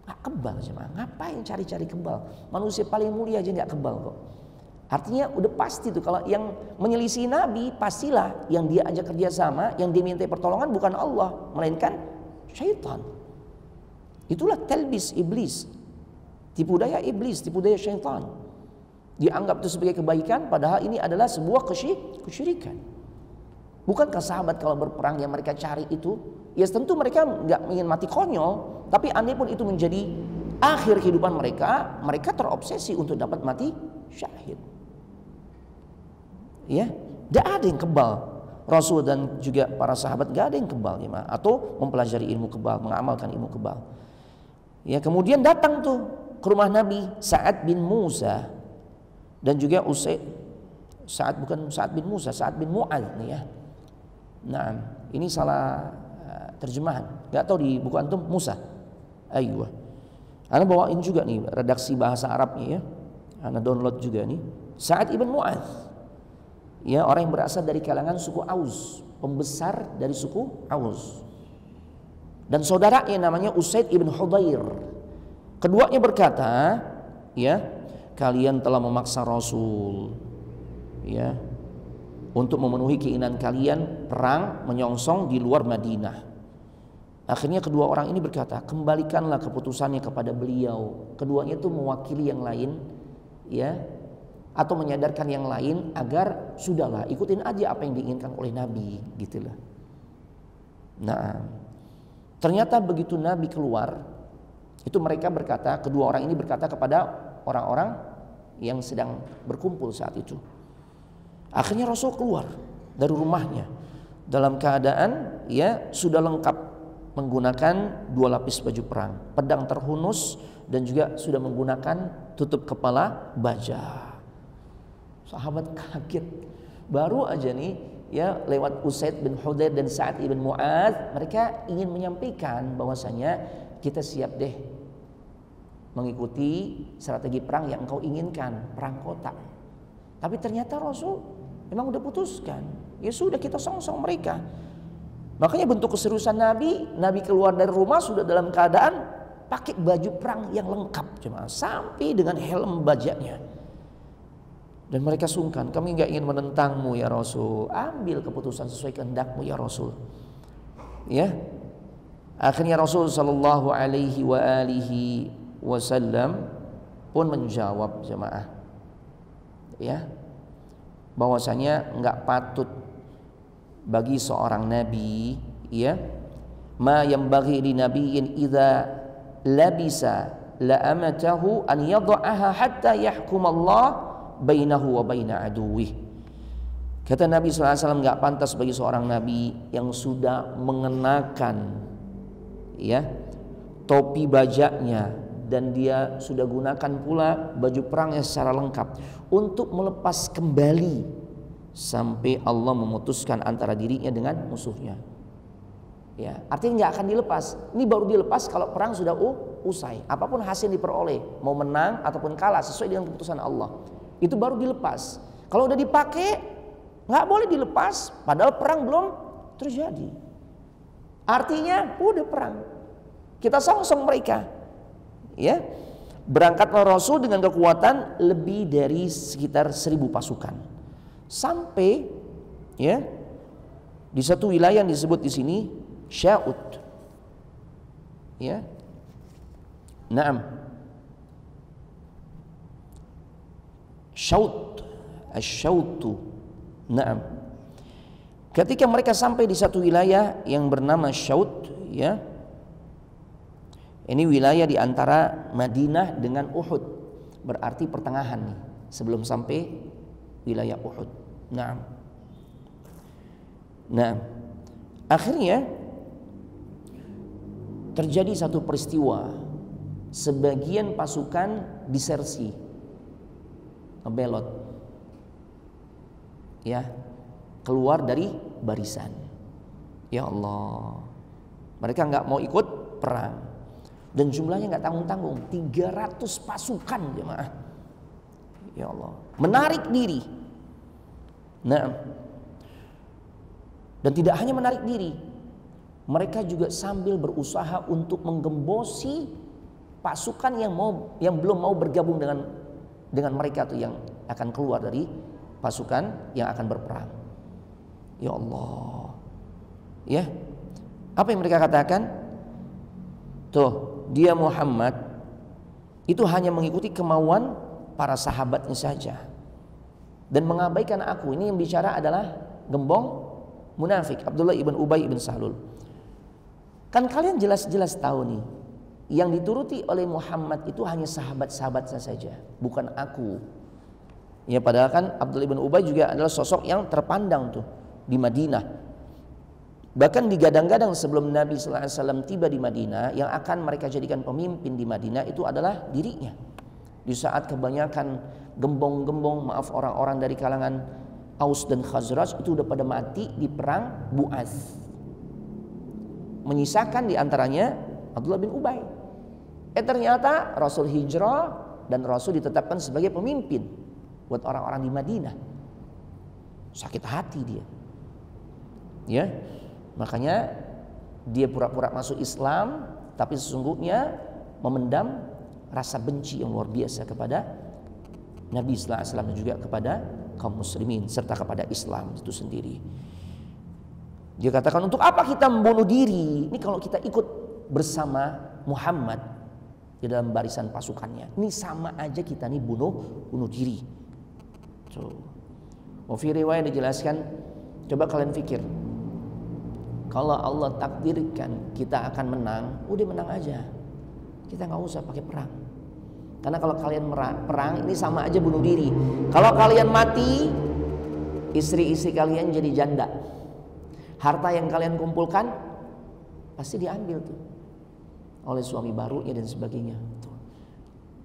Speaker 1: Nggak kebal jemaah. Ngapain cari-cari kebal? Manusia paling mulia aja nggak kebal kok. Artinya udah pasti tuh kalau yang menyelisih Nabi, pastilah yang dia ajak kerjasama, yang dia minta pertolongan bukan Allah, melainkan syaitan. Itulah talbis iblis, tipu daya iblis, tipu daya syaitan. Dianggap itu sebagai kebaikan, padahal ini adalah sebuah kesyirikan. Bukankah sahabat kalau berperang yang mereka cari itu, ya tentu mereka nggak ingin mati konyol, tapi andai pun itu menjadi akhir kehidupan mereka, mereka terobsesi untuk dapat mati syahid. Ya, tidak ada yang kebal. Rasul dan juga para sahabat gak ada yang kebal ya, atau mempelajari ilmu kebal, mengamalkan ilmu kebal. Ya, kemudian datang tuh ke rumah Nabi Sa'ad bin Musa dan juga Sa'ad bin Musa, Sa'ad bin Mu'adz nih ya. Nah, ini salah terjemahan. Gak tahu di buku antum Musa. Aiyah. Ana bawain juga nih redaksi bahasa Arabnya ya. Ana download juga nih. Sa'ad ibn Mu'adz. Ya, orang yang berasal dari kalangan suku Aus, pembesar dari suku Aus. Dan saudaranya namanya Usaid ibn Hudayr. Keduanya berkata, ya, kalian telah memaksa Rasul, ya, untuk memenuhi keinginan kalian perang menyongsong di luar Madinah. Akhirnya kedua orang ini berkata, kembalikanlah keputusannya kepada beliau. Keduanya itu mewakili yang lain, ya, atau menyadarkan yang lain agar sudahlah ikutin aja apa yang diinginkan oleh Nabi, gitulah. Nah, ternyata begitu Nabi keluar, itu mereka berkata, kedua orang ini berkata kepada orang-orang yang sedang berkumpul saat itu. Akhirnya Rasul keluar dari rumahnya dalam keadaan ya sudah lengkap menggunakan 2 lapis baju perang, pedang terhunus dan juga sudah menggunakan tutup kepala baja. Sahabat kaget, baru aja nih ya lewat Usaid bin Hudayr dan Sa'ad ibn Mu'adz, mereka ingin menyampaikan bahwasanya kita siap deh mengikuti strategi perang yang engkau inginkan, perang kota. Tapi ternyata Rasul memang udah putuskan, ya sudah kita songsong mereka. Makanya bentuk keseriusan Nabi keluar dari rumah sudah dalam keadaan pakai baju perang yang lengkap jemaah, sampai dengan helm bajanya. Dan mereka sungkan, kami nggak ingin menentangmu ya Rasul, ambil keputusan sesuai kehendakmu ya Rasul. Ya, akhirnya Rasul Shallallahu Alaihi Wasallam pun menjawab jemaah, ya, bahwasanya nggak patut bagi seorang nabi, ya, ma yanbaghi li nabiyyin idza labisa la amatahu an yad'aha hatta yahkum Allah bainahu wa baina aduwih. Kata Nabi SAW, nggak pantas bagi seorang nabi yang sudah mengenakan, ya, topi bajaknya, dan dia sudah gunakan pula baju perangnya secara lengkap untuk melepas kembali sampai Allah memutuskan antara dirinya dengan musuhnya. Ya, artinya nggak akan dilepas. Ini baru dilepas kalau perang sudah usai. Apapun hasil diperoleh, mau menang ataupun kalah sesuai dengan keputusan Allah, itu baru dilepas. Kalau udah dipakai nggak boleh dilepas, padahal perang belum terjadi. Artinya udah perang, kita songsong mereka. Ya, berangkatlah Rasul dengan kekuatan lebih dari sekitar 1000 pasukan, sampai, ya, di satu wilayah yang disebut di sini Syaut. Ya, naam, Syaut, asyautu. Naam. Ketika mereka sampai di satu wilayah yang bernama Syaut, ya, ini wilayah di antara Madinah dengan Uhud, berarti pertengahan nih, sebelum sampai wilayah Uhud. Naam. Nah, akhirnya terjadi satu peristiwa, sebagian pasukan disersi, ngebelot, ya, keluar dari barisan. Ya Allah, mereka nggak mau ikut perang. Dan jumlahnya nggak tanggung-tanggung, 300 pasukan jemaah. Ya Allah, menarik diri. Nah, dan tidak hanya menarik diri, mereka juga sambil berusaha untuk menggembosi pasukan yang belum mau bergabung dengan mereka tuh, yang akan keluar dari pasukan yang akan berperang. Ya Allah, ya, apa yang mereka katakan? Tuh, dia Muhammad itu hanya mengikuti kemauan para sahabatnya saja dan mengabaikan aku. Ini yang bicara adalah gembong munafik, Abdullah ibn Ubay ibn Salul. Kan kalian jelas-jelas tahu nih, yang dituruti oleh Muhammad itu hanya sahabat-sahabatnya saja, bukan aku. Ya, padahal kan Abdullah ibn Ubay juga adalah sosok yang terpandang tuh di Madinah. Bahkan digadang-gadang sebelum Nabi SAW tiba di Madinah, yang akan mereka jadikan pemimpin di Madinah itu adalah dirinya. Di saat kebanyakan gembong-gembong, maaf, orang-orang dari kalangan Aus dan Khazraj itu udah pada mati di perang Bu'ats, menyisakan di antaranya Abdullah bin Ubay. Ternyata Rasul hijrah dan Rasul ditetapkan sebagai pemimpin buat orang-orang di Madinah. Sakit hati dia, ya. Makanya dia pura-pura masuk Islam, tapi sesungguhnya memendam rasa benci yang luar biasa kepada Nabi sallallahu alaihi wasallam dan juga kepada kaum muslimin serta kepada Islam itu sendiri. Dia katakan, untuk apa kita membunuh diri? Ini kalau kita ikut bersama Muhammad di dalam barisan pasukannya, ini sama aja kita nih bunuh diri. Tuh. Fi riwayat dijelaskan, coba kalian pikir, kalau Allah takdirkan kita akan menang, udah menang aja, kita nggak usah pakai perang. Karena kalau kalian perang, ini sama aja bunuh diri. Kalau kalian mati, istri-istri kalian jadi janda, harta yang kalian kumpulkan pasti diambil tuh oleh suami barunya dan sebagainya.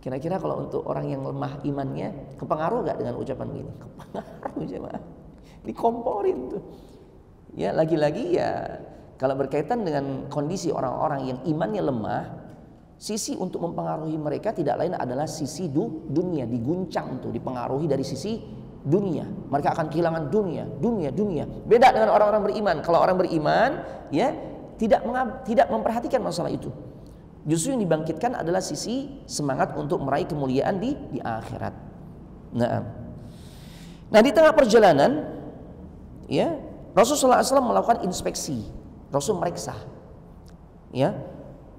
Speaker 1: Kira-kira kalau untuk orang yang lemah imannya, kepengaruh gak dengan ucapan begini? Kepengaruh jemaah, dikomporin tuh. Ya, lagi-lagi ya, kalau berkaitan dengan kondisi orang-orang yang imannya lemah, Sisi untuk mempengaruhi mereka tidak lain adalah sisi dunia, diguncang tuh, dipengaruhi dari sisi dunia. Mereka akan kehilangan dunia. Beda dengan orang-orang beriman. Kalau orang beriman, ya tidak memperhatikan masalah itu. Justru yang dibangkitkan adalah sisi semangat untuk meraih kemuliaan di akhirat. Nah, di tengah perjalanan, ya Rasulullah SAW melakukan inspeksi. Rasul meriksa, ya.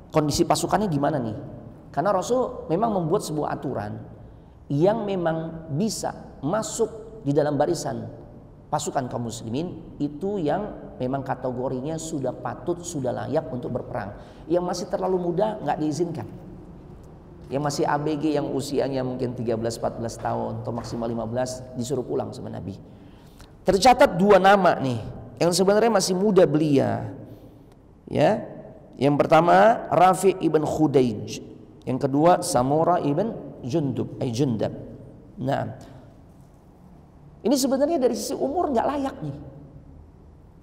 Speaker 1: Kondisi pasukannya gimana nih? Karena Rasul memang membuat sebuah aturan yang memang bisa masuk di dalam barisan pasukan kaum muslimin itu yang memang kategorinya sudah patut, sudah layak untuk berperang. Yang masih terlalu muda nggak diizinkan. Yang masih ABG yang usianya mungkin 13-14 tahun atau maksimal 15 disuruh pulang sama Nabi. Tercatat 2 nama nih yang sebenarnya masih muda belia. Ya. Yang pertama Rafi ibn Khudaij, yang kedua Samura ibn Jundab. Nah, ini sebenarnya dari sisi umur nggak layak nih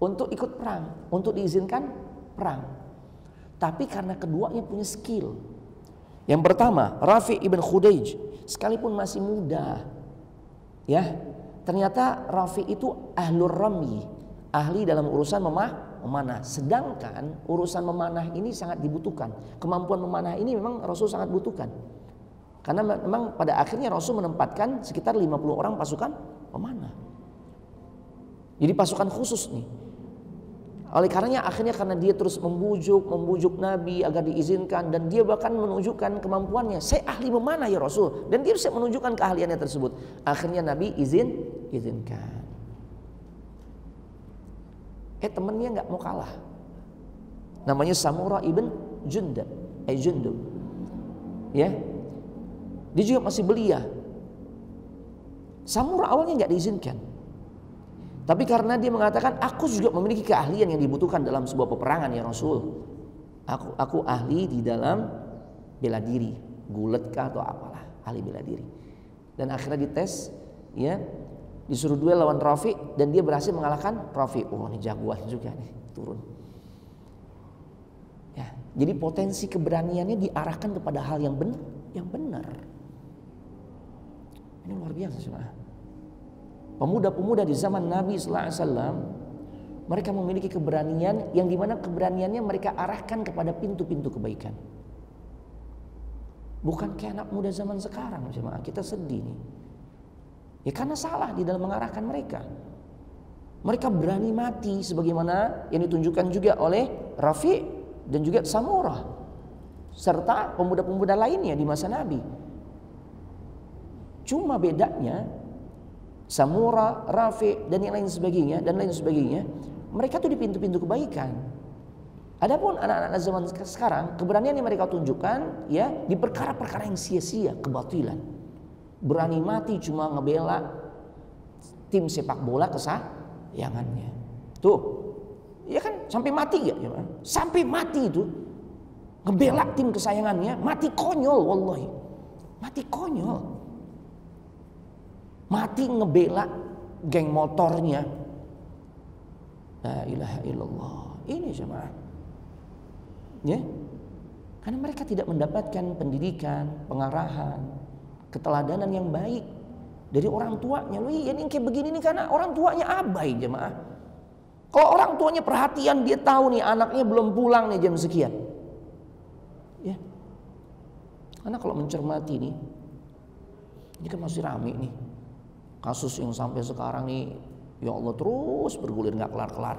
Speaker 1: untuk ikut perang, untuk diizinkan perang. Tapi karena keduanya punya skill. Yang pertama Rafi ibn Khudaij, sekalipun masih muda, ya ternyata Rafi itu ahlur rami, ahli dalam urusan memanah. Sedangkan urusan memanah ini sangat dibutuhkan. Kemampuan memanah ini memang Rasul sangat butuhkan. Karena memang pada akhirnya Rasul menempatkan sekitar 50 orang pasukan pemanah. Jadi pasukan khusus nih. Oleh karenanya akhirnya karena dia terus membujuk Nabi agar diizinkan, dan dia bahkan menunjukkan kemampuannya. Saya ahli memanah ya Rasul, dan dia bisa menunjukkan keahliannya tersebut. Akhirnya Nabi izinkan. Temennya nggak mau kalah. Namanya Samura ibn Jundab. Ya, dia juga masih belia. Samura awalnya nggak diizinkan, tapi karena dia mengatakan aku juga memiliki keahlian yang dibutuhkan dalam sebuah peperangan ya Rasul. Aku ahli di dalam bela diri, guletkah atau apalah, ahli bela diri. Dan akhirnya dites, ya. Disuruh duel lawan Rafi dan dia berhasil mengalahkan Rafi. Oh, ini jagoan juga nih, turun. Ya, jadi potensi keberaniannya diarahkan kepada hal yang benar. Ini luar biasa, Saudara. Pemuda-pemuda di zaman Nabi sallallahu alaihi wasallam, mereka memiliki keberanian yang dimana keberaniannya mereka arahkan kepada pintu-pintu kebaikan. Bukan kayak anak muda zaman sekarang, jemaah. Kita sedih nih. Ya karena salah di dalam mengarahkan mereka. Mereka berani mati sebagaimana yang ditunjukkan juga oleh Rafi dan juga Samura serta pemuda-pemuda lainnya di masa Nabi. Cuma bedanya Samura, Rafi dan yang lain sebagainya, mereka tuh di pintu-pintu kebaikan. Adapun anak-anak zaman sekarang, keberanian yang mereka tunjukkan ya di perkara-perkara yang sia-sia, kebatilan. Berani mati cuma ngebela tim sepak bola kesayangannya. Tuh, ya kan sampai mati ya, sampai mati itu ngebela tim kesayangannya, mati konyol wallahi. Mati konyol. Mati ngebela geng motornya. La ilaha illallah. Ini jemaah. Ya. Karena mereka tidak mendapatkan pendidikan, pengarahan, keteladanan yang baik dari orang tuanya. Loh, iya ini kayak begini nih karena orang tuanya abai, jemaah. Kalau orang tuanya perhatian, dia tahu nih anaknya belum pulang nih jam sekian. Ya. Karena kalau mencermati nih, ini kan masih rame nih kasus yang sampai sekarang nih, ya Allah terus bergulir nggak kelar-kelar.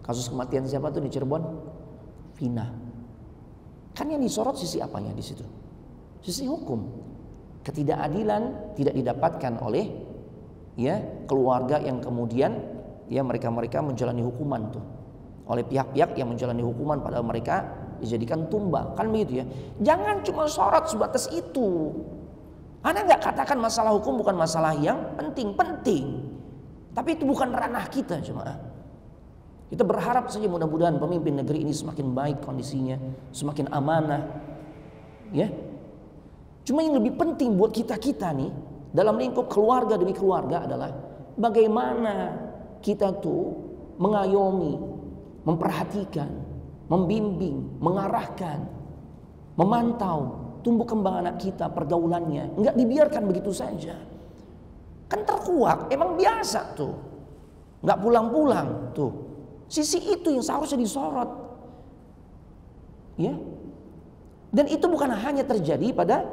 Speaker 1: Kasus kematian siapa tuh di Cirebon? Vina. Kan yang disorot sisi apanya di situ? Sisi hukum. Ketidakadilan tidak didapatkan oleh ya keluarga yang kemudian ya mereka menjalani hukuman tuh oleh pihak-pihak yang menjalani hukuman padahal mereka dijadikan tumbal, kan begitu ya. Jangan cuma sorot sebatas itu. Anda nggak katakan masalah hukum bukan masalah yang penting, tapi itu bukan ranah kita, jemaah. Kita berharap saja mudah-mudahan pemimpin negeri ini semakin baik kondisinya, semakin amanah, ya. Cuma yang lebih penting buat kita nih dalam lingkup keluarga demi keluarga adalah bagaimana kita tuh mengayomi, memperhatikan, membimbing, mengarahkan memantau tumbuh kembang anak kita, pergaulannya, nggak dibiarkan begitu saja. Kan terkuak, emang biasa tuh, nggak pulang-pulang tuh. Sisi itu yang seharusnya disorot, ya. Dan itu bukan hanya terjadi pada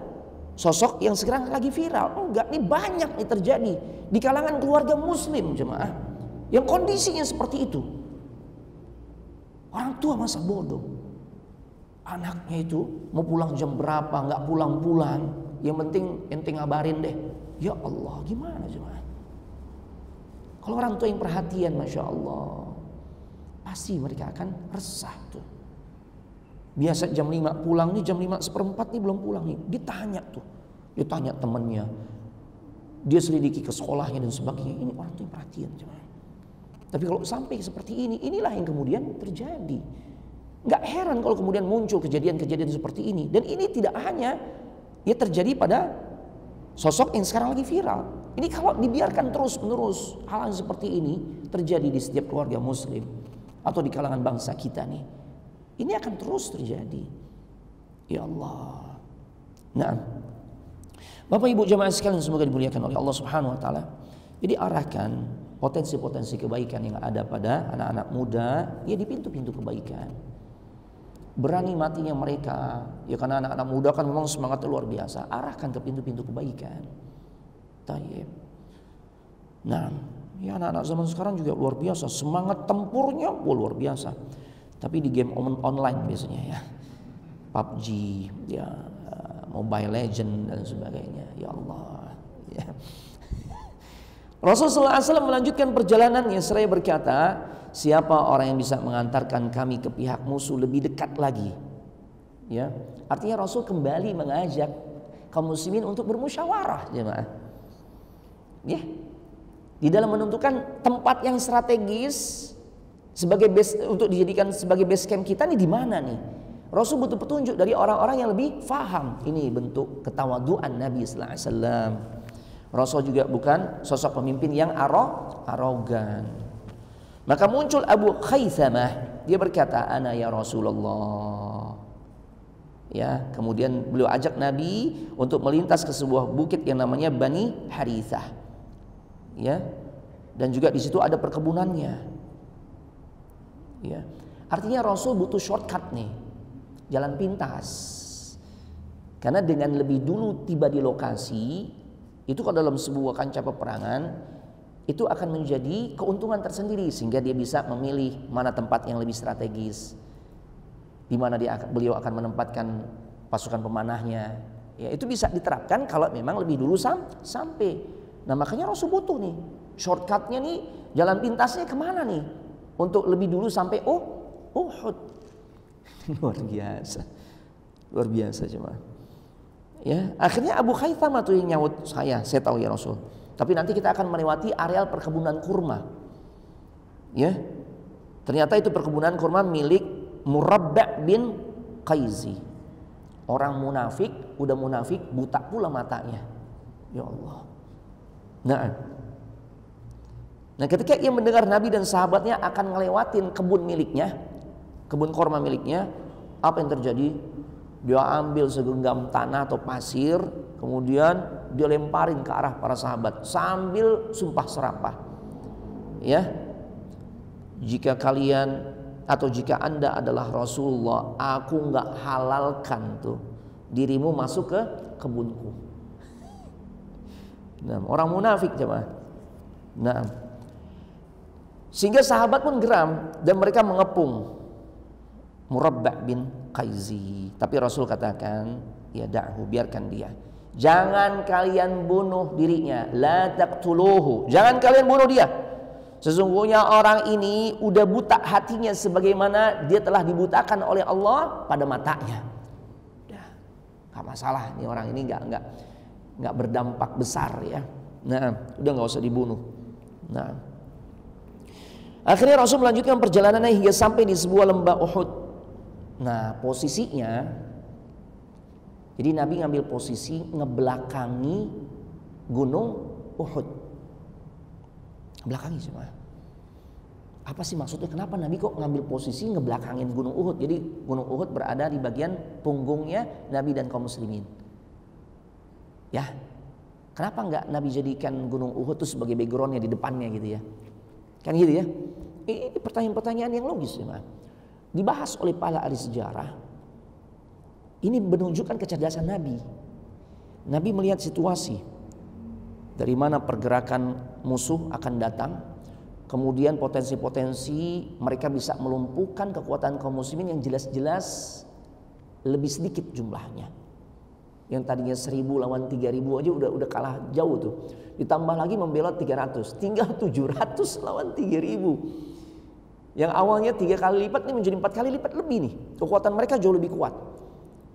Speaker 1: sosok yang sekarang lagi viral, enggak, ini banyak nih terjadi di kalangan keluarga muslim jemaah, yang kondisinya seperti itu. Orang tua masa bodoh, anaknya itu mau pulang jam berapa, nggak pulang-pulang, yang penting ente ngabarin deh. Ya Allah, gimana jemaah? Kalau orang tua yang perhatian, masya Allah, pasti mereka akan resah tuh. Biasa jam 5 pulang nih, jam 5:15 nih belum pulang nih. Ditanya tuh, ditanya temannya, dia selidiki ke sekolahnya dan sebagainya. Ini orang tua yang perhatian jemaah. Tapi kalau sampai seperti ini, inilah yang kemudian terjadi. Gak heran kalau kemudian muncul kejadian-kejadian seperti ini. Dan ini tidak hanya ya terjadi pada sosok yang sekarang lagi viral. Ini kalau dibiarkan terus-menerus hal yang seperti ini terjadi di setiap keluarga muslim atau di kalangan bangsa kita nih, ini akan terus terjadi. Ya Allah. Nah, Bapak Ibu jemaah sekalian semoga dimuliakan oleh Allah Subhanahu wa taala. Jadi arahkan potensi-potensi kebaikan yang ada pada anak-anak muda ya di pintu-pintu kebaikan. Berani matinya mereka, ya karena anak-anak muda kan memang semangatnya luar biasa. Arahkan ke pintu-pintu kebaikan. Tayyib. Nah, ya anak-anak zaman sekarang juga luar biasa, semangat tempurnya luar biasa. Tapi di game online biasanya ya, PUBG, ya Mobile Legend dan sebagainya. Ya Allah. Ya. Rasulullah SAW melanjutkan perjalanannya seraya berkata, siapa orang yang bisa mengantarkan kami ke pihak musuh lebih dekat lagi? Ya, artinya Rasul kembali mengajak kaum muslimin untuk bermusyawarah, jemaah. Ya, di dalam menentukan tempat yang strategis sebagai base, untuk dijadikan sebagai base camp kita nih di mana nih? Rasul butuh petunjuk dari orang-orang yang lebih faham. Ini bentuk ketawaduan Nabi sallallahu alaihi wasallam. Rasul juga bukan sosok pemimpin yang arogan. Maka muncul Abu Khaythamah, dia berkata, "Ana ya Rasulullah." Ya, kemudian beliau ajak Nabi untuk melintas ke sebuah bukit yang namanya Bani Harithah. Ya. Dan juga di situ ada perkebunannya. Ya. Artinya Rasul butuh shortcut nih. Jalan pintas. Karena dengan lebih dulu tiba di lokasi, itu kalau dalam sebuah kancah peperangan itu akan menjadi keuntungan tersendiri sehingga dia bisa memilih mana tempat yang lebih strategis, di mana beliau akan menempatkan pasukan pemanahnya. Ya, itu bisa diterapkan kalau memang lebih dulu sampai. Nah, makanya Rasul butuh nih shortcutnya nih, jalan pintasnya kemana nih untuk lebih dulu sampai Uhud. Luar biasa cuma. Ya, akhirnya Abu Khaythamah tuh yang nyaut, saya tahu ya Rasul. Tapi nanti kita akan melewati areal perkebunan kurma. Ya. Ternyata itu perkebunan kurma milik Murabba' bin Qaizi. Orang munafik, udah munafik, buta pula matanya. Ya Allah. Nah, ketika ia mendengar Nabi dan sahabatnya akan ngelewatin kebun miliknya, kebun kurma miliknya, apa yang terjadi? Dia ambil segenggam tanah atau pasir, kemudian dia lemparin ke arah para sahabat sambil sumpah serapah. Ya, jika kalian atau jika anda adalah Rasulullah, aku nggak halalkan tuh dirimu masuk ke kebunku. Nah, orang munafik coba. Nah, sehingga sahabat pun geram dan mereka mengepung Murabba' bin Qaizi. Tapi Rasul katakan, ya da'hu, biarkan dia. Jangan kalian bunuh dirinya, la taqtuluhu. Jangan kalian bunuh dia. Sesungguhnya orang ini udah buta hatinya sebagaimana dia telah dibutakan oleh Allah pada matanya. Udah, enggak masalah, ini orang ini enggak berdampak besar ya. Nah, udah enggak usah dibunuh. Nah, akhirnya Rasul melanjutkan perjalanannya hingga sampai di sebuah lembah Uhud. Nah, posisinya, jadi Nabi ngambil posisi ngebelakangi gunung Uhud, belakangi semua. Apa sih maksudnya? Kenapa Nabi kok ngambil posisi ngebelakangin Gunung Uhud? Jadi Gunung Uhud berada di bagian punggungnya Nabi dan kaum muslimin. Ya, kenapa nggak Nabi jadikan Gunung Uhud itu sebagai backgroundnya di depannya gitu ya? Kan gitu ya? Ini pertanyaan-pertanyaan yang logis ya. Dibahas oleh para ahli sejarah. Ini menunjukkan kecerdasan Nabi. Nabi melihat situasi dari mana pergerakan musuh akan datang. Kemudian potensi-potensi mereka bisa melumpuhkan kekuatan kaum muslimin yang jelas-jelas lebih sedikit jumlahnya. Yang tadinya 1000 lawan 3000 aja udah kalah jauh tuh. Ditambah lagi membela 300, tinggal 700 lawan 3000. Yang awalnya 3 kali lipat ini menjadi 4 kali lipat lebih nih. Kekuatan mereka jauh lebih kuat.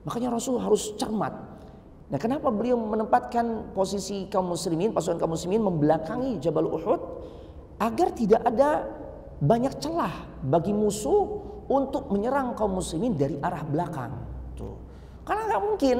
Speaker 1: Makanya Rasul harus cermat. Nah, kenapa beliau menempatkan posisi kaum muslimin, pasukan kaum muslimin membelakangi Jabal Uhud? Agar tidak ada banyak celah bagi musuh untuk menyerang kaum muslimin dari arah belakang. Tuh. Karena nggak mungkin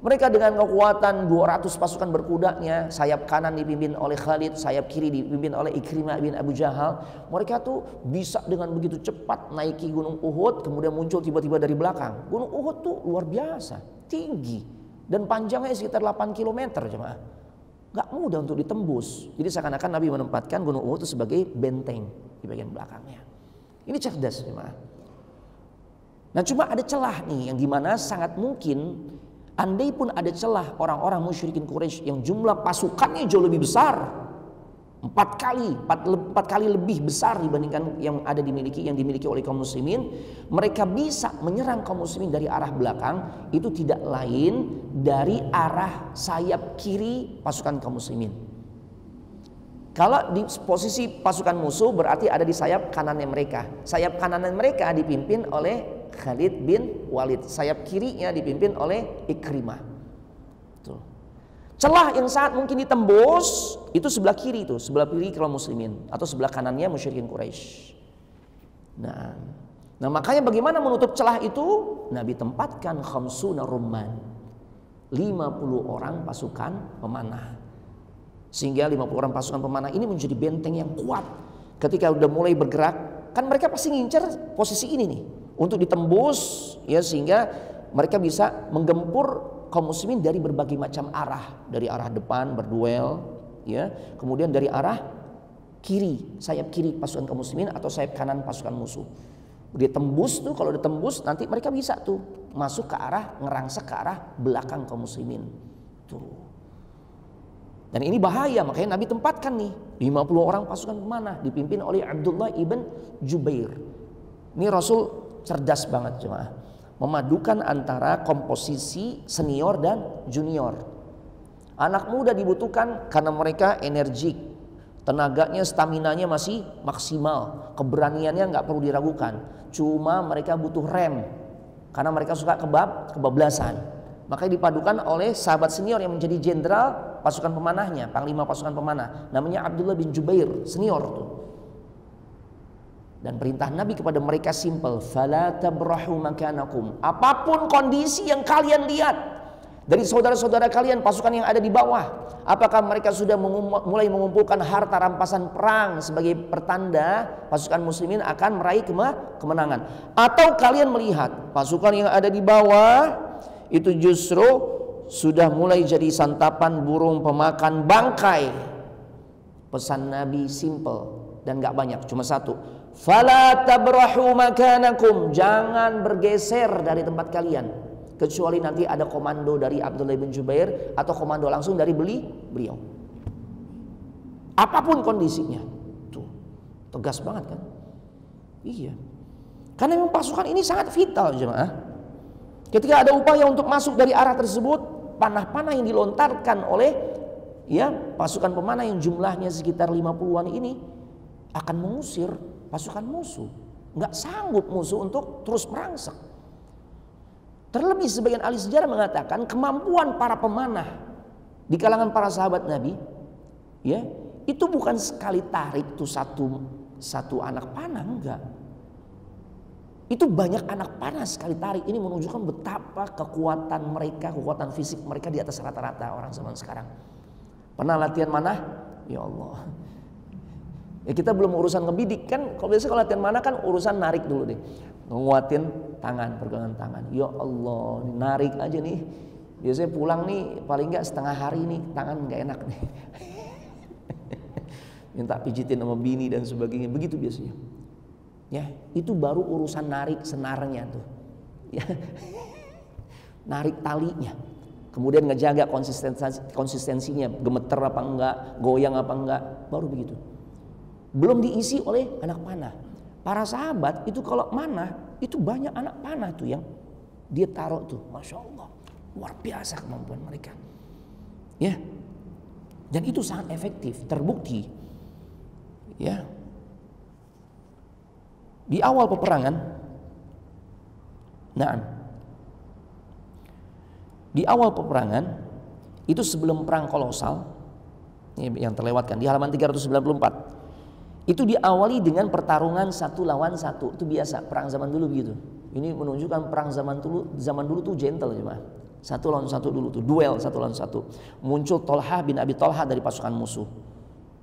Speaker 1: mereka dengan kekuatan 200 pasukan berkudanya, sayap kanan dipimpin oleh Khalid, sayap kiri dipimpin oleh Ikrimah bin Abu Jahal. Mereka tuh bisa dengan begitu cepat naiki Gunung Uhud, kemudian muncul tiba-tiba dari belakang. Gunung Uhud tuh luar biasa, tinggi dan panjangnya sekitar 8 km jemaah. Gak mudah untuk ditembus. Jadi seakan-akan Nabi menempatkan Gunung Uhud itu sebagai benteng di bagian belakangnya. Ini cerdas jemaah. Nah, cuma ada celah nih yang dimana sangat mungkin andai pun ada celah orang-orang musyrikin Quraisy yang jumlah pasukannya jauh lebih besar, 4 kali lebih besar dibandingkan yang dimiliki oleh kaum muslimin, mereka bisa menyerang kaum muslimin dari arah belakang, itu tidak lain dari arah sayap kiri pasukan kaum muslimin. Kalau di posisi pasukan musuh berarti ada di sayap kanannya mereka. Sayap kanannya mereka dipimpin oleh Khalid bin Walid, sayap kirinya dipimpin oleh Ikrimah. Tuh. Celah yang sangat mungkin ditembus itu sebelah kiri itu, sebelah kiri kaum muslimin atau sebelah kanannya musyrikin Quraisy. Nah, makanya bagaimana menutup celah itu? Nabi tempatkan khamsuna rumman, 50 orang pasukan pemanah. Sehingga 50 orang pasukan pemanah ini menjadi benteng yang kuat. Ketika udah mulai bergerak, kan mereka pasti ngincer posisi ini nih untuk ditembus ya, sehingga mereka bisa menggempur kaum muslimin dari berbagai macam arah, dari arah depan berduel ya, kemudian dari arah kiri, sayap kiri pasukan kaum muslimin atau sayap kanan pasukan musuh. Dia tembus tuh, kalau ditembus nanti mereka bisa tuh masuk ke arah, ngerangsek ke arah belakang kaum muslimin. Tuh. Dan ini bahaya, makanya Nabi tempatkan nih 50 orang pasukan pemanah dipimpin oleh Abdullah ibn Jubair. Ini Rasul cerdas banget jemaah. Memadukan antara komposisi senior dan junior. Anak muda dibutuhkan karena mereka energik, tenaganya, staminanya masih maksimal, keberaniannya nggak perlu diragukan. Cuma mereka butuh rem karena mereka suka kebablasan. Makanya dipadukan oleh sahabat senior yang menjadi jenderal pasukan pemanahnya, panglima pasukan pemanah, namanya Abdullah bin Jubair, senior tuh. Dan perintah Nabi kepada mereka simpel, fala tabrahu makanakum. Apapun kondisi yang kalian lihat dari saudara-saudara kalian pasukan yang ada di bawah, apakah mereka sudah mulai mengumpulkan harta rampasan perang sebagai pertanda pasukan muslimin akan meraih kemenangan, atau kalian melihat pasukan yang ada di bawah itu justru sudah mulai jadi santapan burung pemakan bangkai. Pesan Nabi simple dan gak banyak, cuma satu, fala tabrahu makanakum, jangan bergeser dari tempat kalian kecuali nanti ada komando dari Abdullah bin Jubair atau komando langsung dari beliau. Apapun kondisinya. Tuh, tegas banget kan? Iya. Karena memang pasukan ini sangat vital jemaah. Ketika ada upaya untuk masuk dari arah tersebut, panah-panah yang dilontarkan oleh pasukan pemanah yang jumlahnya sekitar 50-an ini akan mengusir pasukan musuh. Nggak sanggup musuh untuk terus merangsek. Terlebih sebagian ahli sejarah mengatakan kemampuan para pemanah di kalangan para sahabat Nabi, ya, itu bukan sekali tarik tuh satu anak panah, enggak. Itu banyak anak panah sekali tarik. Ini menunjukkan betapa kekuatan mereka, kekuatan fisik mereka di atas rata-rata orang zaman sekarang. Pernah latihan mana? Ya Allah. Ya kita belum urusan ngebidik kan, kalau biasa kalau latihan mana kan urusan narik dulu deh, nguatin tangan, pergelangan tangan. Ya Allah, narik aja nih. Biasanya pulang nih paling nggak setengah hari nih tangan nggak enak nih. Minta pijitin sama bini dan sebagainya, begitu biasanya. Ya, itu baru urusan narik senarnya tuh. Ya. Narik talinya. Kemudian ngejaga konsistensinya, gemeter apa enggak, goyang apa enggak, baru begitu. Belum diisi oleh anak panah. Para sahabat itu kalau manah itu banyak anak panah tuh yang dia taruh tuh, masya Allah, luar biasa kemampuan mereka. Ya, dan itu sangat efektif, terbukti. Ya, di awal peperangan, di awal peperangan itu sebelum perang kolosal yang terlewatkan di halaman 394. Itu diawali dengan pertarungan satu lawan satu. Itu biasa perang zaman dulu begitu. Ini menunjukkan perang zaman dulu tuh gentle cuma. Satu lawan satu dulu tuh, duel satu lawan satu. Muncul Tolha bin Abi Tolha dari pasukan musuh.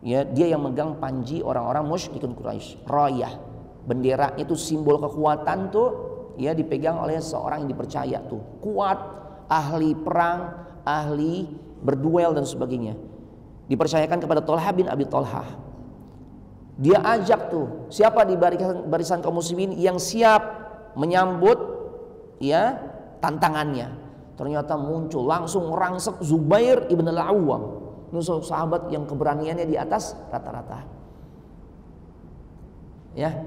Speaker 1: Ya, dia yang megang panji orang-orang musyrikin Quraisy. Rayah, bendera itu simbol kekuatan tuh, ya dipegang oleh seorang yang dipercaya tuh. Kuat, ahli perang, ahli berduel dan sebagainya. Dipercayakan kepada Tolha bin Abi Tolha. Dia ajak tuh siapa di barisan kaum muslimin yang siap menyambut ya tantangannya. Ternyata muncul langsung rangsek Zubair ibn al-Awwam, sahabat yang keberaniannya di atas rata-rata. Ya,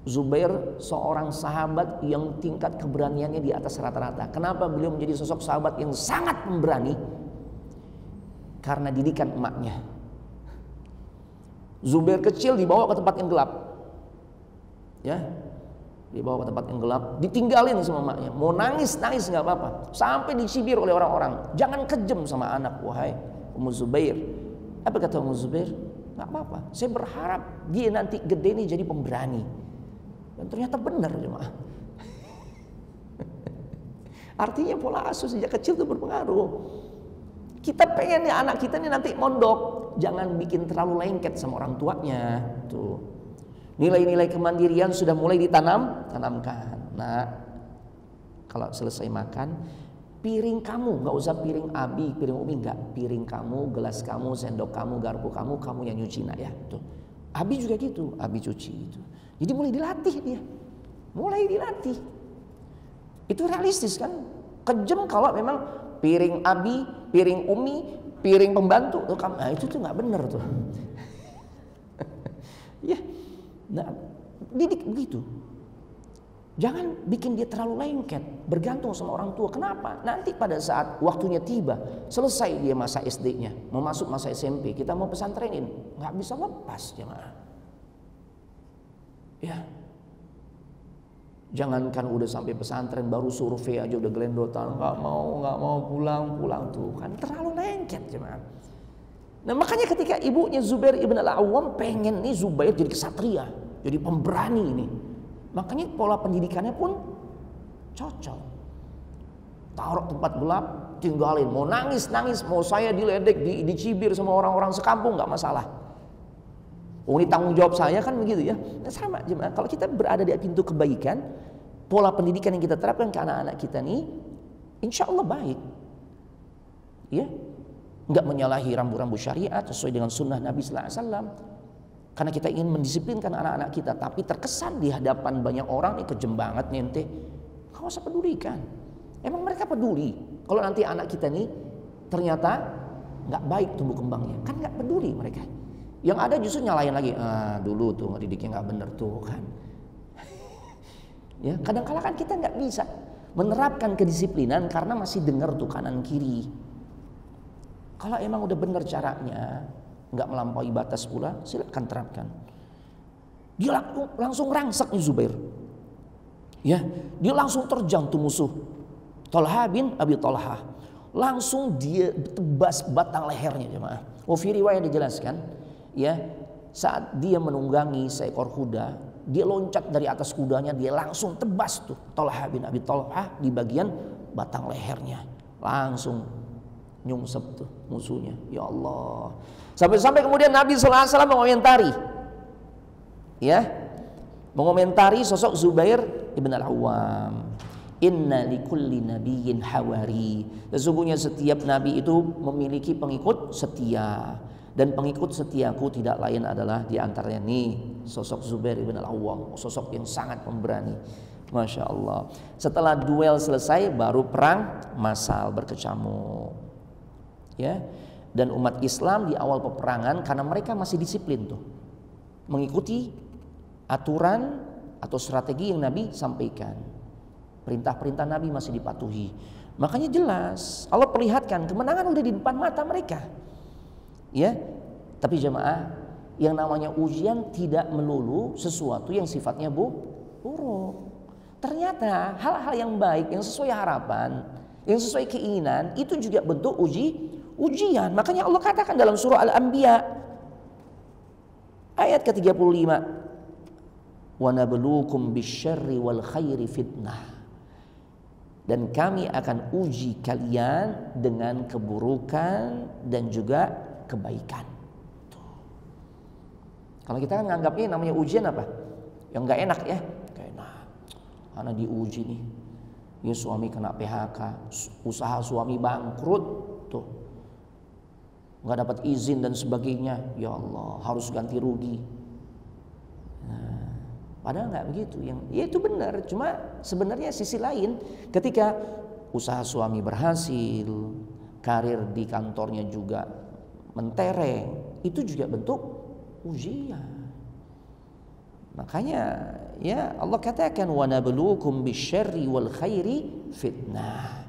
Speaker 1: Zubair seorang sahabat yang tingkat keberaniannya di atas rata-rata. Kenapa beliau menjadi sosok sahabat yang sangat pemberani? Karena didikan emaknya. Zubair kecil dibawa ke tempat yang gelap, ya, dibawa ke tempat yang gelap, ditinggalin sama emaknya, mau nangis nggak apa-apa, sampai dicibir oleh orang-orang, jangan kejam sama anak, wahai Ummu Zubair. Apa kata Ummu Zubair? Nggak apa-apa, saya berharap dia nanti gede nih jadi pemberani. Dan ternyata benar jemaah. Artinya pola asuh sejak kecil itu berpengaruh. Kita pengen ya anak kita nih nanti mondok, jangan bikin terlalu lengket sama orang tuanya. Tuh, nilai-nilai kemandirian sudah mulai tanamkan. Nah, kalau selesai makan, piring kamu, nggak usah piring abi, piring umi, nggak. Piring kamu, gelas kamu, sendok kamu, garpu kamu yang nyuci nak ya. Tuh, abi juga gitu, abi cuci itu. Jadi mulai dilatih dia, mulai dilatih. Itu realistis kan? Kejam kalau memang piring abi, piring umi, piring pembantu, nah itu tuh nggak bener tuh. Ya, nah, didik begitu. Jangan bikin dia terlalu lengket, bergantung sama orang tua. Kenapa? Nanti pada saat waktunya tiba, selesai dia masa SD-nya, mau masuk masa SMP, kita mau pesantrenin, nggak bisa lepas jemaah. Ya. Jangankan udah sampai pesantren baru survei aja udah gelendotan, nggak mau pulang tuh kan terlalu lengket jemaah. Nah makanya ketika ibunya Zubair ibn al-Awwam pengen nih Zubair jadi kesatria, jadi pemberani ini, makanya pola pendidikannya pun cocok. Taruh tempat gelap, tinggalin, mau nangis, mau saya diledek, dicibir sama orang-orang sekampung nggak masalah. Oh ini tanggung jawab saya kan begitu ya. Nah, sama jemaah, kalau kita berada di pintu kebaikan, pola pendidikan yang kita terapkan ke anak-anak kita nih, insya Allah baik. Ya, nggak menyalahi rambu-rambu syariat sesuai dengan sunnah Nabi Sallallahu Alaihi Wasallam. Karena kita ingin mendisiplinkan anak-anak kita, tapi terkesan di hadapan banyak orang ini kejem banget nih ente. Nggak usah pedulikan. Emang mereka peduli kalau nanti anak kita nih ternyata nggak baik tumbuh kembangnya, kan nggak peduli mereka. Yang ada justru nyalain lagi, dulu tuh ngedidiknya nggak bener tuh kan. Ya, kadang-kala kan kita nggak bisa menerapkan kedisiplinan karena masih dengar tuh kanan kiri. Kalau emang udah bener caranya, nggak melampaui batas pula, silakan terapkan. Dia langsung rangsek nih Zubair. Ya, dia langsung terjang tuh musuh. Tolha bin Abi Tolha. Langsung dia tebas batang lehernya jemaah. Fi riwayat dijelaskan, ya, saat dia menunggangi seekor kuda, dia loncat dari atas kudanya, dia langsung tebas tuh Tolha bin Abi Tolha di bagian batang lehernya, langsung nyungsep tuh musuhnya. Ya Allah. Sampai kemudian Nabi SAW mengomentari, Ya, mengomentari sosok Zubair ibn al-Awwam. Inna likulli nabiyyin hawari. Sesungguhnya setiap nabi itu memiliki pengikut setia, dan pengikut setiaku tidak lain adalah di antaranya nih sosok Zubair ibn al-Awwam, sosok yang sangat pemberani. Masya Allah. Setelah duel selesai baru perang massal berkecamuk. Ya. Dan umat Islam di awal peperangan karena mereka masih disiplin tuh, mengikuti aturan atau strategi yang Nabi sampaikan. Perintah-perintah Nabi masih dipatuhi. Makanya jelas Allah perlihatkan kemenangan udah di depan mata mereka. Ya. Tapi jemaah, yang namanya ujian tidak melulu sesuatu yang sifatnya buruk. Ternyata hal-hal yang baik, yang sesuai harapan, yang sesuai keinginan, itu juga bentuk ujian. Makanya Allah katakan dalam surah Al-Anbiya ayat ke-35, wa nabluukum bisyarri wal khairi fitnah. Dan kami akan uji kalian dengan keburukan dan juga kebaikan. Tuh. Kalau kita kan nganggapnya namanya ujian apa? Yang nggak enak ya. Gak enak. Karena diuji nih. Ya suami kena PHK, usaha suami bangkrut, tuh. Nggak dapat izin dan sebagainya. Ya Allah, harus ganti rugi. Nah, padahal nggak begitu. Ya itu benar. Cuma sebenarnya sisi lain, ketika usaha suami berhasil, karir di kantornya juga mentereng, itu juga bentuk ujian. Makanya ya Allah katakan wa nabluukum bisyarri wal khairi fitnah.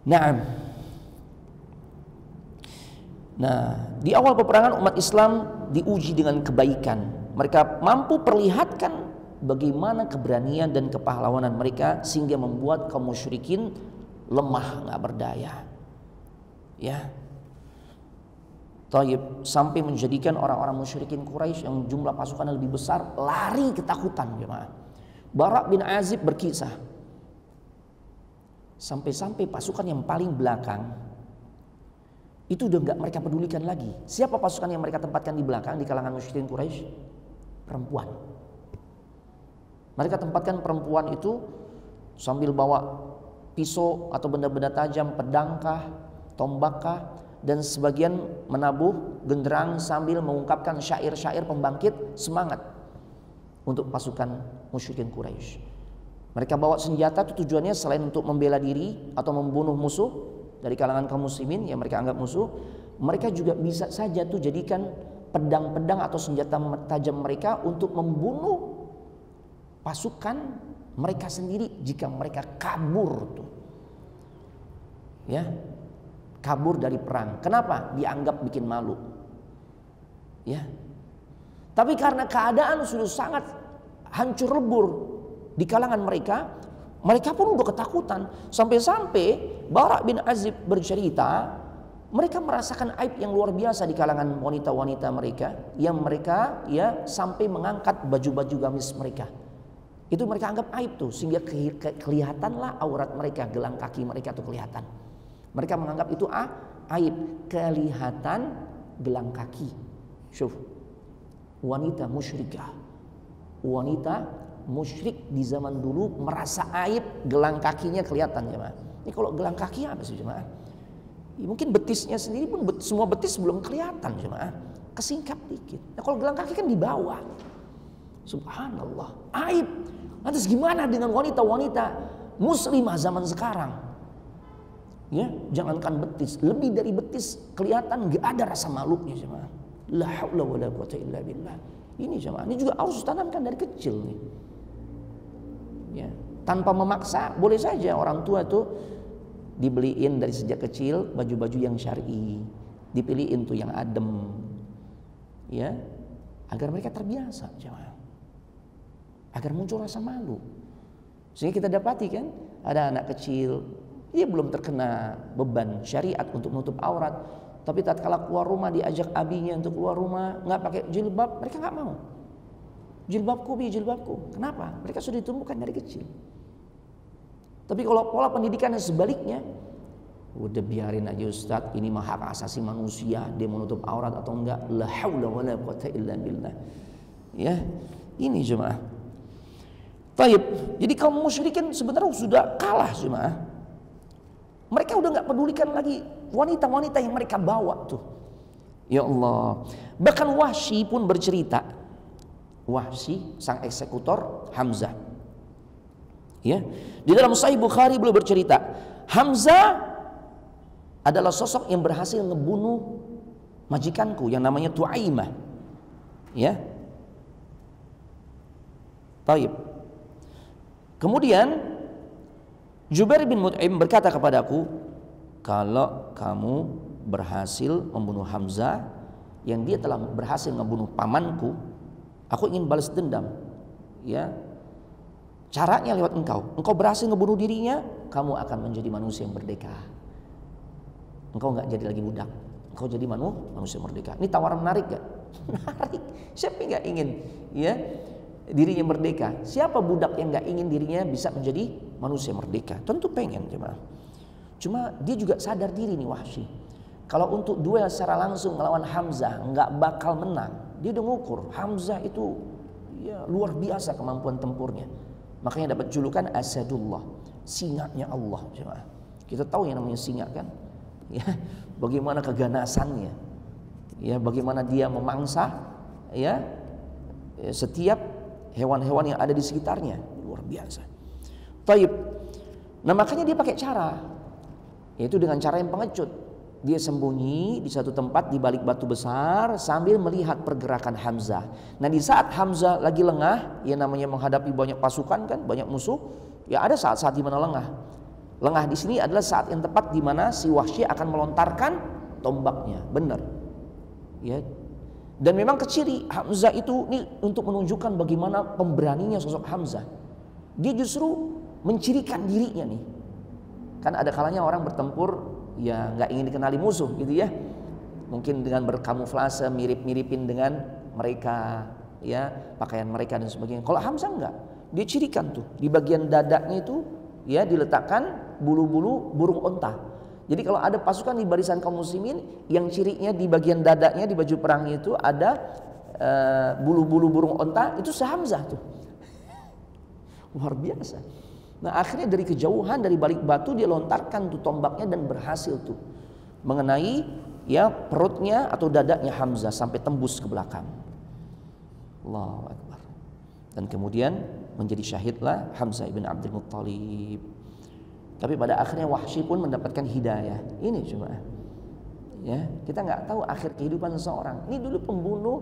Speaker 1: Naam. Nah, di awal peperangan umat Islam diuji dengan kebaikan. Mereka mampu perlihatkan bagaimana keberanian dan kepahlawanan mereka sehingga membuat kaum musyrikin lemah, nggak berdaya. Ya. Taib, sampai menjadikan orang-orang musyrikin Quraisy yang jumlah pasukannya lebih besar lari ketakutan, jemaah. Bara bin Azib berkisah, sampai-sampai pasukan yang paling belakang itu udah nggak mereka pedulikan lagi. Siapa pasukan yang mereka tempatkan di belakang di kalangan musyrikin Quraisy? Perempuan. Mereka tempatkan perempuan itu sambil bawa pisau atau benda-benda tajam, pedangkah, tombakkah, dan sebagian menabuh genderang sambil mengungkapkan syair-syair pembangkit semangat untuk pasukan musyrikin Quraisy. Mereka bawa senjata itu tujuannya selain untuk membela diri atau membunuh musuh dari kalangan kaum muslimin yang mereka anggap musuh, mereka juga bisa saja tuh jadikan pedang-pedang atau senjata tajam mereka untuk membunuh pasukan mereka sendiri jika mereka kabur tuh. Ya. Kabur dari perang. Kenapa? Dianggap bikin malu. Ya. Tapi karena keadaan sudah sangat hancur lebur di kalangan mereka, mereka pun udah ketakutan. Sampai-sampai Bara bin Azib bercerita, mereka merasakan aib yang luar biasa di kalangan wanita-wanita mereka, yang mereka ya sampai mengangkat baju-baju gamis mereka. Itu mereka anggap aib tuh, sehingga kelihatanlah aurat mereka, gelang kaki mereka tuh kelihatan. Mereka menganggap itu aib, kelihatan gelang kaki. Syuf, wanita musyrikah, wanita musyrik di zaman dulu merasa aib gelang kakinya kelihatan, jemaah. Ini kalau gelang kaki apa sih, jemaah? Ya, mungkin betisnya sendiri pun semua betis belum kelihatan, jemaah. Kesingkap dikit. Nah kalau gelang kaki kan di bawah. Subhanallah, aib. Lantas gimana dengan wanita-wanita muslimah zaman sekarang? Ya, jangankan betis, lebih dari betis kelihatan nggak ada rasa malunya, jemaah. La haula wala quwata illa billah. Ini jemaah, ini juga harus tanamkan dari kecil nih. Ya, tanpa memaksa, boleh saja orang tua tuh dibeliin dari sejak kecil baju-baju yang syar'i, dipilihin tuh yang adem. Ya, agar mereka terbiasa, jemaah. Agar muncul rasa malu. Sehingga kita dapati kan ada anak kecil, dia belum terkena beban syariat untuk menutup aurat, tapi tatkala keluar rumah diajak abinya untuk keluar rumah nggak pakai jilbab, mereka nggak mau. Jilbabku bi, jilbabku. Kenapa? Mereka sudah ditumbuhkan dari kecil. Tapi kalau pola pendidikannya sebaliknya, udah biarin aja Ustadz, ini mah hak asasi manusia, dia menutup aurat atau enggak. La haula wala quwata illa billah. Ya, ini jemaah. Taib. Jadi kaum musyrikin sebenarnya sudah kalah jemaah. Mereka udah nggak pedulikan lagi wanita-wanita yang mereka bawa tuh. Ya Allah. Bahkan Wahsy pun bercerita. Wahsy sang eksekutor Hamzah. Ya. Di dalam Sahih Bukhari beliau bercerita, Hamzah adalah sosok yang berhasil ngebunuh majikanku yang namanya Tu'aimah. Ya. Taib. Kemudian Jubair bin Mut'im berkata kepadaku, kalau kamu berhasil membunuh Hamzah yang dia telah berhasil membunuh pamanku, aku ingin balas dendam. Ya, caranya lewat engkau. Engkau berhasil membunuh dirinya, kamu akan menjadi manusia yang merdeka. Engkau nggak jadi lagi budak. Engkau jadi manusia merdeka. Ini tawaran menarik gak? Menarik. Siapa yang nggak ingin? Ya, dirinya merdeka. Siapa budak yang nggak ingin dirinya bisa menjadi manusia merdeka? Tentu pengen jemaah. Cuma dia juga sadar diri nih Wahsy. Kalau untuk duel secara langsung melawan Hamzah nggak bakal menang. Dia udah ngukur Hamzah itu ya luar biasa kemampuan tempurnya. Makanya dapat julukan Asadullah, singanya Allah jemaah. Kita tahu yang namanya singa kan? Ya, bagaimana keganasannya. Ya, bagaimana dia memangsa ya setiap hewan-hewan yang ada di sekitarnya, luar biasa. Taib. Nah makanya dia pakai cara, yaitu dengan cara yang pengecut. Dia sembunyi di satu tempat di balik batu besar sambil melihat pergerakan Hamzah. Nah di saat Hamzah lagi lengah, ya namanya menghadapi banyak pasukan kan, banyak musuh, ya ada saat-saat di mana lengah. Lengah di sini adalah saat yang tepat di mana si Wahsy akan melontarkan tombaknya, benar. Ya. Dan memang keciri Hamzah itu ini untuk menunjukkan bagaimana pemberaninya sosok Hamzah. Dia justru mencirikan dirinya nih. Kan ada kalanya orang bertempur ya nggak ingin dikenali musuh gitu ya. Mungkin dengan berkamuflase mirip-miripin dengan mereka ya, pakaian mereka dan sebagainya. Kalau Hamzah enggak, dia cirikan tuh di bagian dadanya itu ya diletakkan bulu-bulu burung onta. Jadi kalau ada pasukan di barisan kaum muslimin yang cirinya di bagian dadanya di baju perangnya itu ada bulu-bulu burung onta, itu sehamzah tuh. Luar biasa. Nah akhirnya dari kejauhan dari balik batu dia lontarkan tuh tombaknya dan berhasil tuh mengenai ya perutnya atau dadanya Hamzah sampai tembus ke belakang. Allahu Akbar. Dan kemudian menjadi syahidlah Hamzah ibn Abdul Muttalib. Tapi pada akhirnya Wahsy pun mendapatkan hidayah. Ini cuma ya, kita nggak tahu akhir kehidupan seseorang. Ini dulu pembunuh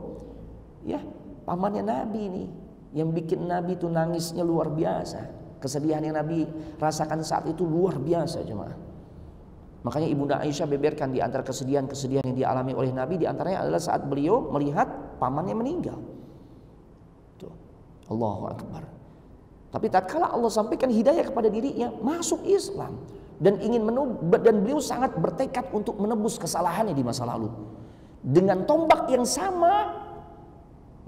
Speaker 1: ya, pamannya Nabi nih, yang bikin Nabi itu nangisnya luar biasa. Kesedihan yang Nabi rasakan saat itu luar biasa jemaah. Makanya Ibunda Aisyah beberkan di antara kesedihan-kesedihan yang dialami oleh Nabi, di antaranya adalah saat beliau melihat pamannya meninggal. Tuh. Allahu Akbar. Tapi tatkala Allah sampaikan hidayah kepada dirinya, masuk Islam dan dan beliau sangat bertekad untuk menebus kesalahannya di masa lalu. Dengan tombak yang sama,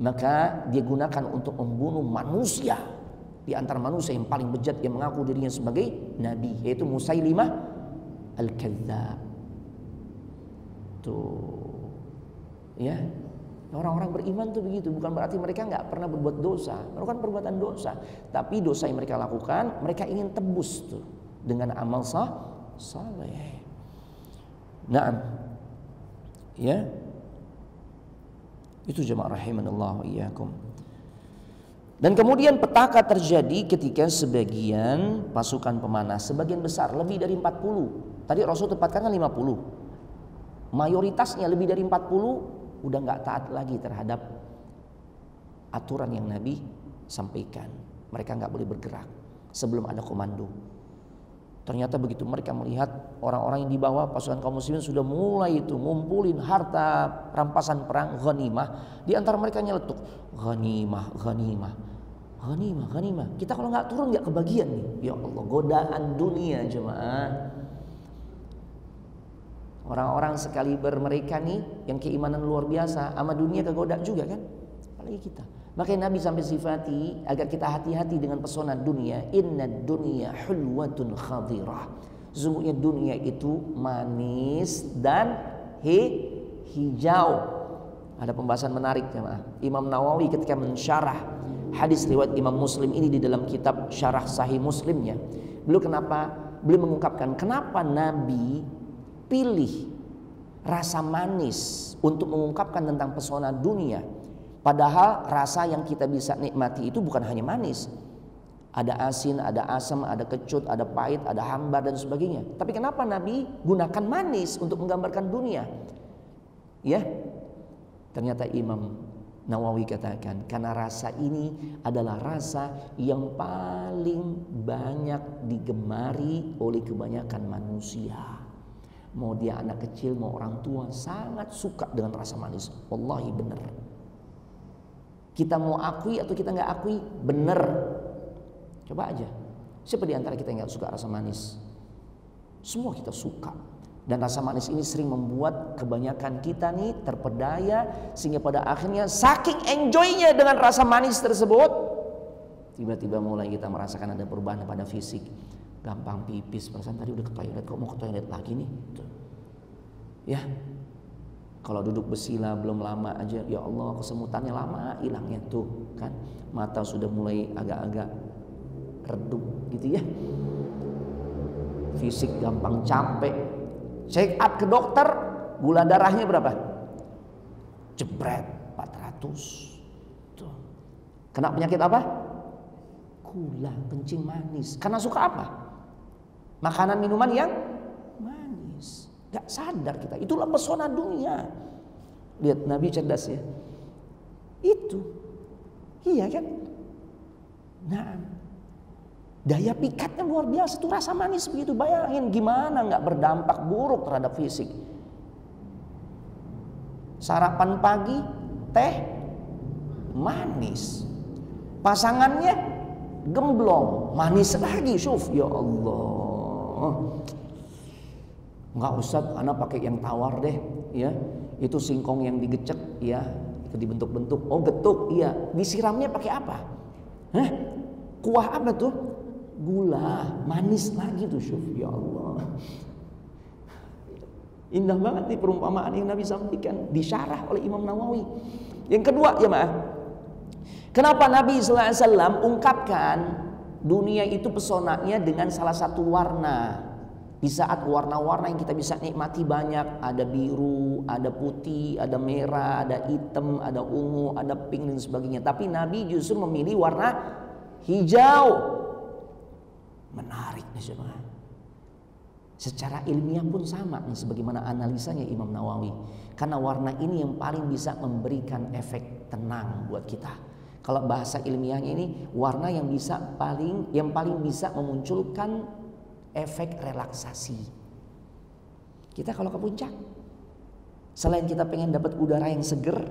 Speaker 1: maka dia gunakan untuk membunuh manusia di antara manusia yang paling bejat yang mengaku dirinya sebagai nabi, yaitu Musailimah Al-Kadzdzab. Tuh. Ya. Orang-orang beriman tuh begitu, bukan berarti mereka nggak pernah berbuat dosa, melakukan perbuatan dosa, tapi dosa yang mereka lakukan, mereka ingin tebus tuh dengan amal saleh. Naam, ya, itu jemaah rahimanallah wa iyyakum. Dan kemudian petaka terjadi ketika sebagian pasukan pemanah, sebagian besar lebih dari 40. Tadi Rasul tepatkan 50. Mayoritasnya lebih dari 40 udah nggak taat lagi terhadap aturan yang Nabi sampaikan. Mereka nggak boleh bergerak sebelum ada komando. Ternyata begitu mereka melihat orang-orang yang dibawa pasukan kaum muslimin sudah mulai itu ngumpulin harta rampasan perang, ghanimah. Di antara mereka nyeletuk, ghanimah, ghanimah, ghanimah, ghanimah. Kita kalau nggak turun nggak kebagian nih. Ya Allah, godaan dunia jemaah. Orang-orang sekaliber mereka nih yang keimanan luar biasa, sama dunia kegoda juga kan, apalagi kita. Makanya Nabi sampai sifati agar kita hati-hati dengan pesona dunia. Inna dunya hulwatun khadirah. Sesungguhnya dunia itu manis dan hijau. Ada pembahasan menarik jemaah. Imam Nawawi ketika mensyarah hadis riwayat Imam Muslim ini di dalam kitab Syarah Sahih Muslimnya, beliau mengungkapkan kenapa Nabi pilih rasa manis untuk mengungkapkan tentang pesona dunia. Padahal rasa yang kita bisa nikmati itu bukan hanya manis. Ada asin, ada asam, ada kecut, ada pahit, ada hambar dan sebagainya. Tapi kenapa Nabi gunakan manis untuk menggambarkan dunia? Ya, ternyata Imam Nawawi katakan karena rasa ini adalah rasa yang paling banyak digemari oleh kebanyakan manusia. Mau dia anak kecil, mau orang tua, sangat suka dengan rasa manis. Wallahi benar. Kita mau akui atau kita nggak akui, benar. Coba aja, siapa di antara kita yang nggak suka rasa manis? Semua kita suka. Dan rasa manis ini sering membuat kebanyakan kita nih terpedaya, sehingga pada akhirnya saking enjoynya dengan rasa manis tersebut, tiba-tiba mulai kita merasakan ada perubahan pada fisik. Gampang pipis, perasaan tadi udah ke toilet, kok mau ke toilet lagi nih? Ya, kalau duduk bersila belum lama aja, ya Allah kesemutannya lama hilangnya tuh kan. Mata sudah mulai agak-agak redup gitu ya. Fisik gampang capek. Check up ke dokter, gula darahnya berapa? Jebret 400. Tuh. Kena penyakit apa? Gula, kencing manis. Karena suka apa? Makanan minuman yang manis. Gak sadar kita. Itulah pesona dunia. Lihat Nabi cerdas ya. Itu. Iya kan? Nah, daya pikatnya luar biasa tuh rasa manis begitu. Bayangin gimana nggak berdampak buruk terhadap fisik. Sarapan pagi teh manis, pasangannya gemblong manis lagi. Syuf, ya Allah, nggak usah anak pakai yang tawar deh ya. Itu singkong yang digecek ya, itu dibentuk-bentuk. Oh getuk, iya. Disiramnya pakai apa? Hah? Kuah apa tuh? Gula, manis lagi tuh, syuf, ya Allah. Indah banget nih perumpamaan yang Nabi sampaikan, disyarah oleh Imam Nawawi. Yang kedua jemaah, kenapa Nabi SAW ungkapkan dunia itu pesonanya dengan salah satu warna? Di saat warna-warna yang kita bisa nikmati banyak, ada biru, ada putih, ada merah, ada hitam, ada ungu, ada pink dan sebagainya. Tapi Nabi justru memilih warna hijau. Menarik nih jemaah. Secara ilmiah pun sama nih sebagaimana analisanya Imam Nawawi. Karena warna ini yang paling bisa memberikan efek tenang buat kita. Kalau bahasa ilmiahnya ini warna yang paling bisa memunculkan efek relaksasi. Kita kalau ke puncak, selain kita pengen dapat udara yang seger,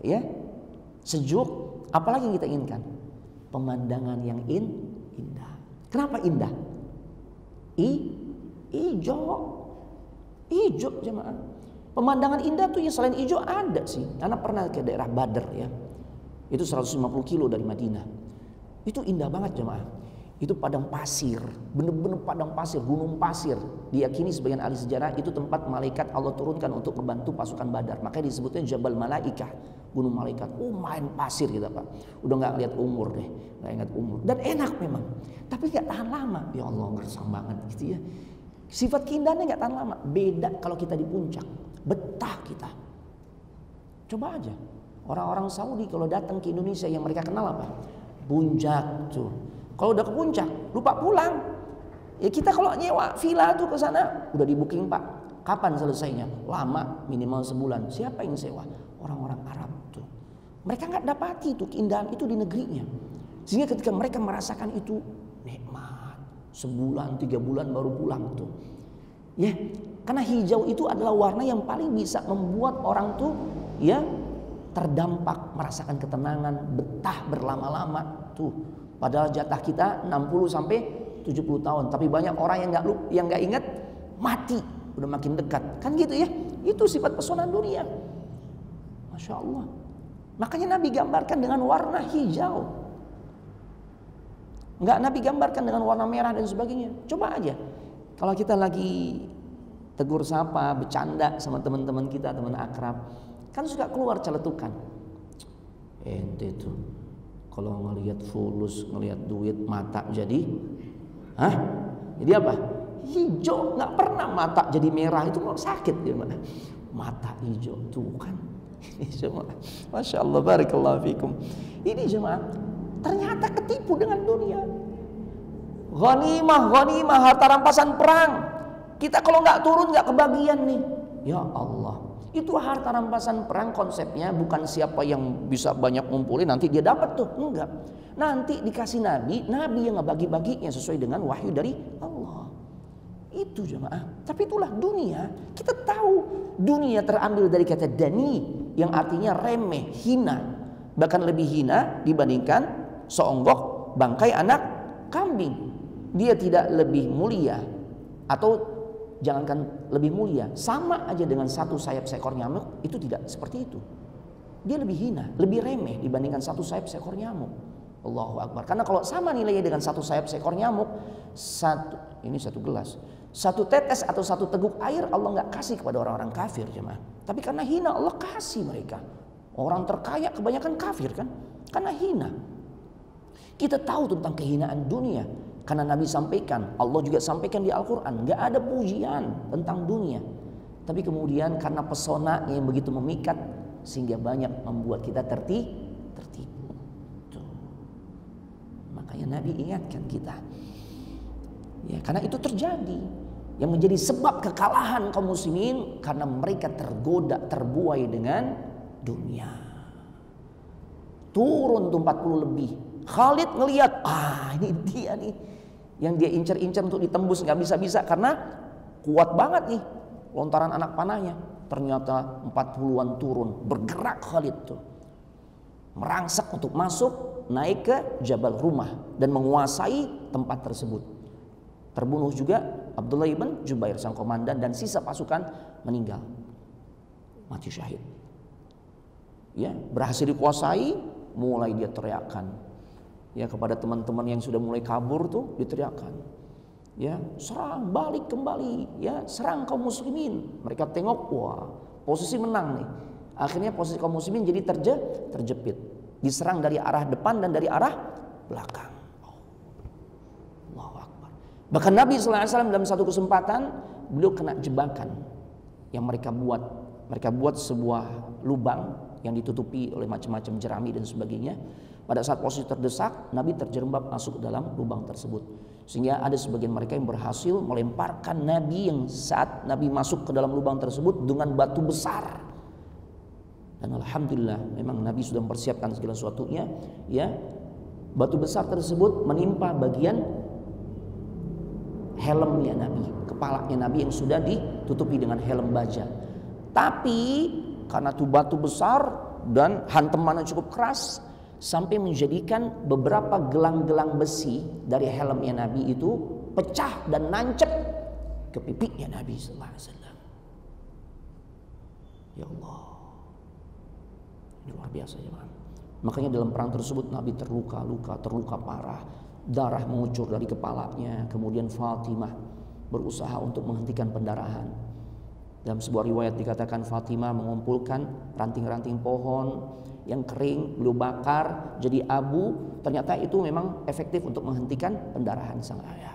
Speaker 1: ya, sejuk, apalagi yang kita inginkan? Pemandangan yang indah. Kenapa indah? Ijo jemaah. Pemandangan indah tuh ya selain ijo ada sih. Anak pernah ke daerah Badr ya. Itu 150 kilo dari Madinah. Itu indah banget jemaah. Itu padang pasir, bener-bener padang pasir, gunung pasir. Diyakini sebagian ahli sejarah itu tempat malaikat Allah turunkan untuk membantu pasukan Badar. Makanya disebutnya Jabal Malaikah, gunung malaikat. Oh main pasir kita Pak. Udah nggak lihat umur deh, nggak ingat umur. Dan enak memang, tapi nggak tahan lama. Ya Allah gersang banget gitu ya. Sifat keindahannya nggak tahan lama. Beda kalau kita di puncak, betah kita. Coba aja orang-orang Saudi kalau datang ke Indonesia yang mereka kenal apa? Puncak tuh. Kalau udah ke puncak, lupa pulang. Ya kita kalau nyewa villa tuh ke sana, udah di booking Pak. Kapan selesainya? Lama, minimal sebulan. Siapa yang sewa? Orang-orang Arab tuh. Mereka nggak dapati tuh keindahan itu di negerinya. Sehingga ketika mereka merasakan itu nikmat. Sebulan, 3 bulan baru pulang tuh. Ya, karena hijau itu adalah warna yang paling bisa membuat orang tuh ya terdampak, merasakan ketenangan, betah berlama-lama tuh. Padahal jatah kita 60 sampai 70 tahun, tapi banyak orang yang nggak ingat mati udah makin dekat. Kan gitu ya. Itu sifat pesona dunia. Masya Allah. Makanya Nabi gambarkan dengan warna hijau. Nggak Nabi gambarkan dengan warna merah dan sebagainya. Coba aja. Kalau kita lagi tegur sapa, bercanda sama teman-teman kita, teman akrab. Kan suka keluar celetukan. Ente tuh kalau ngelihat fulus, ngelihat duit mata jadi jadi apa? Hijau. Nggak pernah mata jadi merah, itu sakit gimana? Mata hijau tuh kan. Ini jemaah, Masya Allah, barakallahu fikum. Ini jemaah ternyata ketipu dengan dunia. Ghanimah, harta rampasan perang. Kita kalau nggak turun nggak kebagian nih. Ya Allah, itu harta rampasan perang konsepnya bukan siapa yang bisa banyak ngumpulin nanti dia dapat tuh, enggak. Nanti dikasih nabi yang ngebagi-baginya sesuai dengan wahyu dari Allah. Itu jemaah. Tapi itulah dunia. Kita tahu dunia terambil dari kata dani yang artinya remeh, hina. Bahkan lebih hina dibandingkan seonggok bangkai anak kambing. Dia tidak lebih mulia, atau jangankan lebih mulia, sama aja dengan satu sayap seekor nyamuk, itu tidak seperti itu. Dia lebih hina, lebih remeh dibandingkan satu sayap seekor nyamuk. Allahu Akbar. Karena kalau sama nilainya dengan satu sayap seekor nyamuk, satu gelas, satu tetes atau satu teguk air Allah nggak kasih kepada orang-orang kafir jemaah. Tapi karena hina Allah kasih mereka. Orang terkaya kebanyakan kafir kan, karena hina. Kita tahu tentang kehinaan dunia karena Nabi sampaikan, Allah juga sampaikan di Al-Quran, nggak ada pujian tentang dunia. Tapi kemudian karena pesona yang begitu memikat sehingga banyak membuat kita tertipu. Makanya Nabi ingatkan kita. Ya, karena itu terjadi. Yang menjadi sebab kekalahan kaum muslimin karena mereka tergoda, terbuai dengan dunia. Turun tuh 40 lebih. Khalid ngelihat, ini dia nih yang dia incar-incar untuk ditembus, nggak bisa-bisa karena kuat banget nih lontaran anak panahnya. Ternyata 40-an turun, bergerak Khalid tuh. Merangsek untuk masuk, naik ke Jabal Rumah dan menguasai tempat tersebut. Terbunuh juga Abdullah ibn Jubair sang komandan dan sisa pasukan meninggal. Mati syahid. Ya, berhasil dikuasai, mulai dia teriakkan. Ya, kepada teman-teman yang sudah mulai kabur tuh diteriakkan. Ya, serang balik kembali, ya, serang kaum muslimin. Mereka tengok, wah, posisi menang nih. Akhirnya posisi kaum muslimin jadi terjepit. Diserang dari arah depan dan dari arah belakang. Allahu Akbar. Bahkan Nabi SAW dalam satu kesempatan beliau kena jebakan yang mereka buat. Mereka buat sebuah lubang yang ditutupi oleh macam-macam jerami dan sebagainya. Pada saat posisi terdesak, Nabi terjerembab masuk ke dalam lubang tersebut. Sehingga ada sebagian mereka yang berhasil melemparkan Nabi yang saat Nabi masuk ke dalam lubang tersebut dengan batu besar. Dan alhamdulillah memang Nabi sudah mempersiapkan segala sesuatunya, ya. Batu besar tersebut menimpa bagian helmnya Nabi, kepalanya Nabi yang sudah ditutupi dengan helm baja. Tapi karena itu batu besar dan hantamannya cukup keras sampai menjadikan beberapa gelang-gelang besi dari helmnya Nabi itu pecah dan nancep ke pipinya Nabi sallallahu alaihi wasallam. Ya Allah. Luar biasa ya, makanya dalam perang tersebut Nabi terluka parah, darah mengucur dari kepalanya. Kemudian Fatimah berusaha untuk menghentikan pendarahan. Dalam sebuah riwayat dikatakan Fatimah mengumpulkan ranting-ranting pohon yang kering, beliau bakar jadi abu. Ternyata itu memang efektif untuk menghentikan pendarahan sang ayah.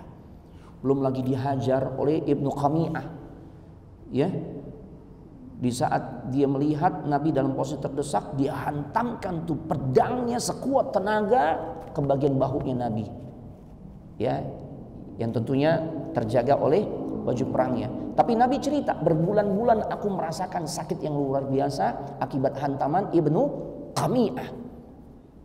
Speaker 1: Belum lagi dihajar oleh Ibnu Qami'ah, ya. Di saat dia melihat Nabi dalam posisi terdesak, dia hantamkan tuh pedangnya sekuat tenaga ke bagian bahunya Nabi. Ya, yang tentunya terjaga oleh baju perangnya. Tapi Nabi cerita, berbulan-bulan aku merasakan sakit yang luar biasa akibat hantaman Ibnu Qami'ah.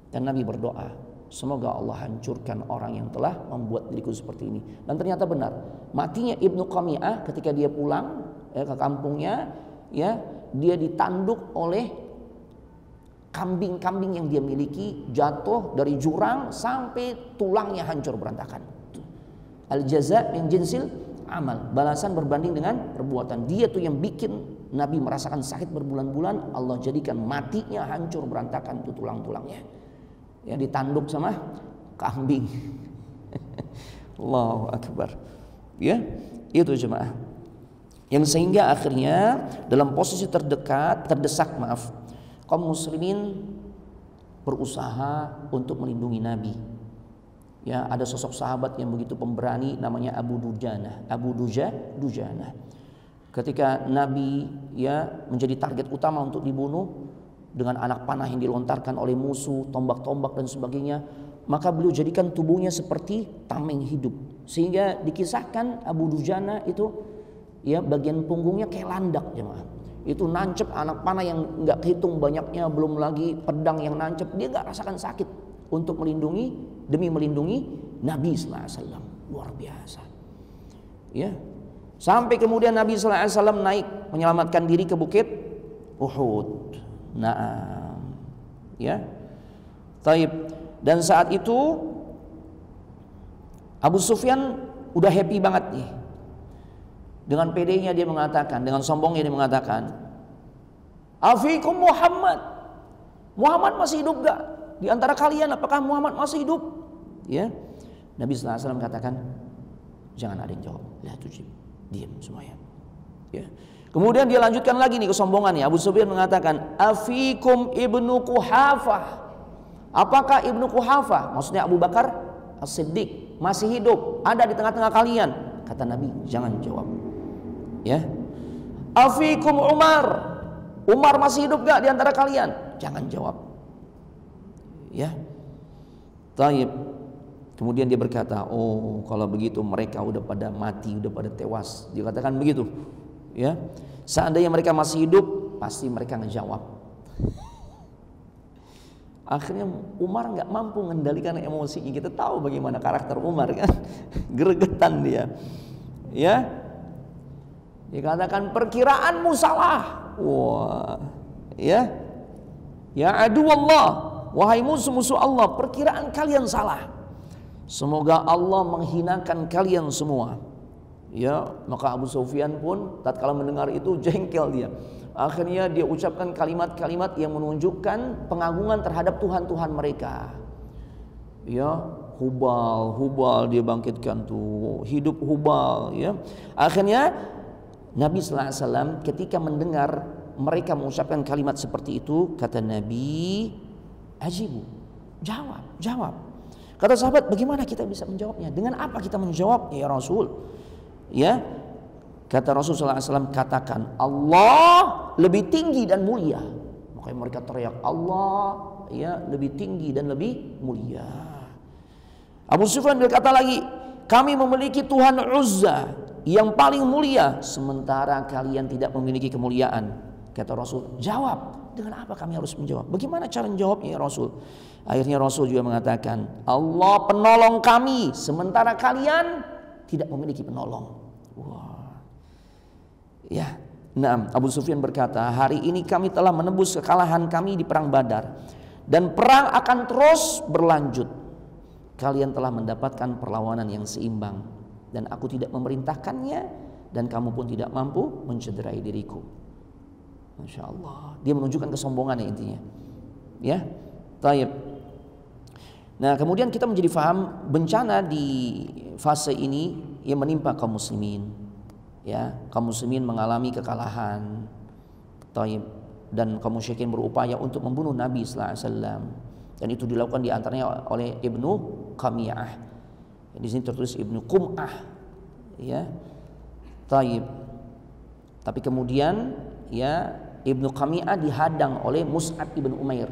Speaker 1: Dan Nabi berdoa, semoga Allah hancurkan orang yang telah membuat diriku seperti ini. Dan ternyata benar, matinya Ibnu Qami'ah ketika dia pulang ke kampungnya. Ya, dia ditanduk oleh kambing-kambing yang dia miliki, jatuh dari jurang sampai tulangnya hancur berantakan. Al-jaza min jinsil amal, balasan berbanding dengan perbuatan. Dia tuh yang bikin Nabi merasakan sakit berbulan-bulan, Allah jadikan matinya hancur berantakan tuh tulang-tulangnya. Ya, ditanduk sama kambing. Allahu Akbar. Ya, itu jemaah. Yang sehingga akhirnya dalam posisi terdesak kaum muslimin berusaha untuk melindungi Nabi. Ya, ada sosok sahabat yang begitu pemberani namanya Abu Dujana. Ketika Nabi ya menjadi target utama untuk dibunuh dengan anak panah yang dilontarkan oleh musuh, tombak-tombak dan sebagainya, maka beliau jadikan tubuhnya seperti tameng hidup, sehingga dikisahkan Abu Dujana itu ya bagian punggungnya kayak landak, jemaah. Itu nancep anak panah yang nggak kehitung banyaknya, belum lagi pedang yang nancep, dia nggak rasakan sakit untuk demi melindungi Nabi sallallahu alaihi wasallam. Luar biasa. Ya. Sampai kemudian Nabi sallallahu alaihi wasallam naik menyelamatkan diri ke bukit Uhud. Naam. Ya. Taib. Dan saat itu Abu Sufyan udah happy banget nih. Dengan pedenya dia mengatakan, dengan sombongnya dia mengatakan, "Afikum Muhammad. Muhammad masih hidup gak? Di antara kalian apakah Muhammad masih hidup?" Ya. Nabi sallallahu alaihi wasallam katakan, "Jangan ada yang jawab. La tujib." Diam semuanya. Ya. Kemudian dia lanjutkan lagi nih kesombongannya. Abu Sufyan mengatakan, "Afikum Ibnu Quhafah. Apakah Ibnu Quhafah, maksudnya Abu Bakar As-Siddiq, masih hidup, ada di tengah-tengah kalian?" Kata Nabi, "Jangan jawab." Ya. "Afikum Umar. Umar masih hidup gak di antara kalian?" Jangan jawab. Ya. Taib. Kemudian dia berkata, "Oh, kalau begitu mereka udah pada mati, udah pada tewas." Dia katakan begitu. Ya. Seandainya mereka masih hidup, pasti mereka ngejawab. Akhirnya Umar nggak mampu mengendalikan emosinya. Kita tahu bagaimana karakter Umar kan, gregetan dia. Ya, dikatakan perkiraanmu salah. Wah, ya adu Allah, wahai musuh-musuh Allah, perkiraan kalian salah. Semoga Allah menghinakan kalian semua. Ya, maka Abu Sufyan pun tatkala mendengar itu jengkel dia. Akhirnya dia ucapkan kalimat-kalimat yang menunjukkan pengagungan terhadap Tuhan-Tuhan mereka. Ya, Hubal dia bangkitkan tuh, hidup Hubal ya. Akhirnya Nabi sallallahu alaihi wasallam ketika mendengar mereka mengucapkan kalimat seperti itu, kata Nabi, "Ajibu." Jawab. Kata sahabat, "Bagaimana kita bisa menjawabnya? Dengan apa kita menjawab ya Rasul?" Ya. Kata Rasulullah SAW, "Katakan Allah lebih tinggi dan mulia." Makanya mereka teriak, "Allah ya lebih tinggi dan lebih mulia." Abu Sufyan berkata lagi, "Kami memiliki Tuhan Uzza yang paling mulia, sementara kalian tidak memiliki kemuliaan." Kata Rasul, "Jawab. Dengan apa kami harus menjawab? Bagaimana cara menjawabnya ya Rasul?" Akhirnya Rasul juga mengatakan, "Allah penolong kami, sementara kalian tidak memiliki penolong." Wah. Ya, nah, Abu Sufyan berkata, "Hari ini kami telah menebus kekalahan kami di perang Badar, dan perang akan terus berlanjut. Kalian telah mendapatkan perlawanan yang seimbang, dan aku tidak memerintahkannya, dan kamu pun tidak mampu mencederai diriku." Masya Allah. Dia menunjukkan kesombongannya intinya. Ya, taib. Nah, kemudian kita menjadi faham bencana di fase ini yang menimpa kaum muslimin. Ya, kaum muslimin mengalami kekalahan. Taib. Dan kaum musyrikin berupaya untuk membunuh Nabi sallallahu alaihi wasallam. Dan itu dilakukan di antaranya oleh Ibnu Qami'ah. Di sini tertulis Ibnu Qum'ah. Ya. Taib. Tapi kemudian ya Ibnu Qami'ah dihadang oleh Mus'ab ibn Umair.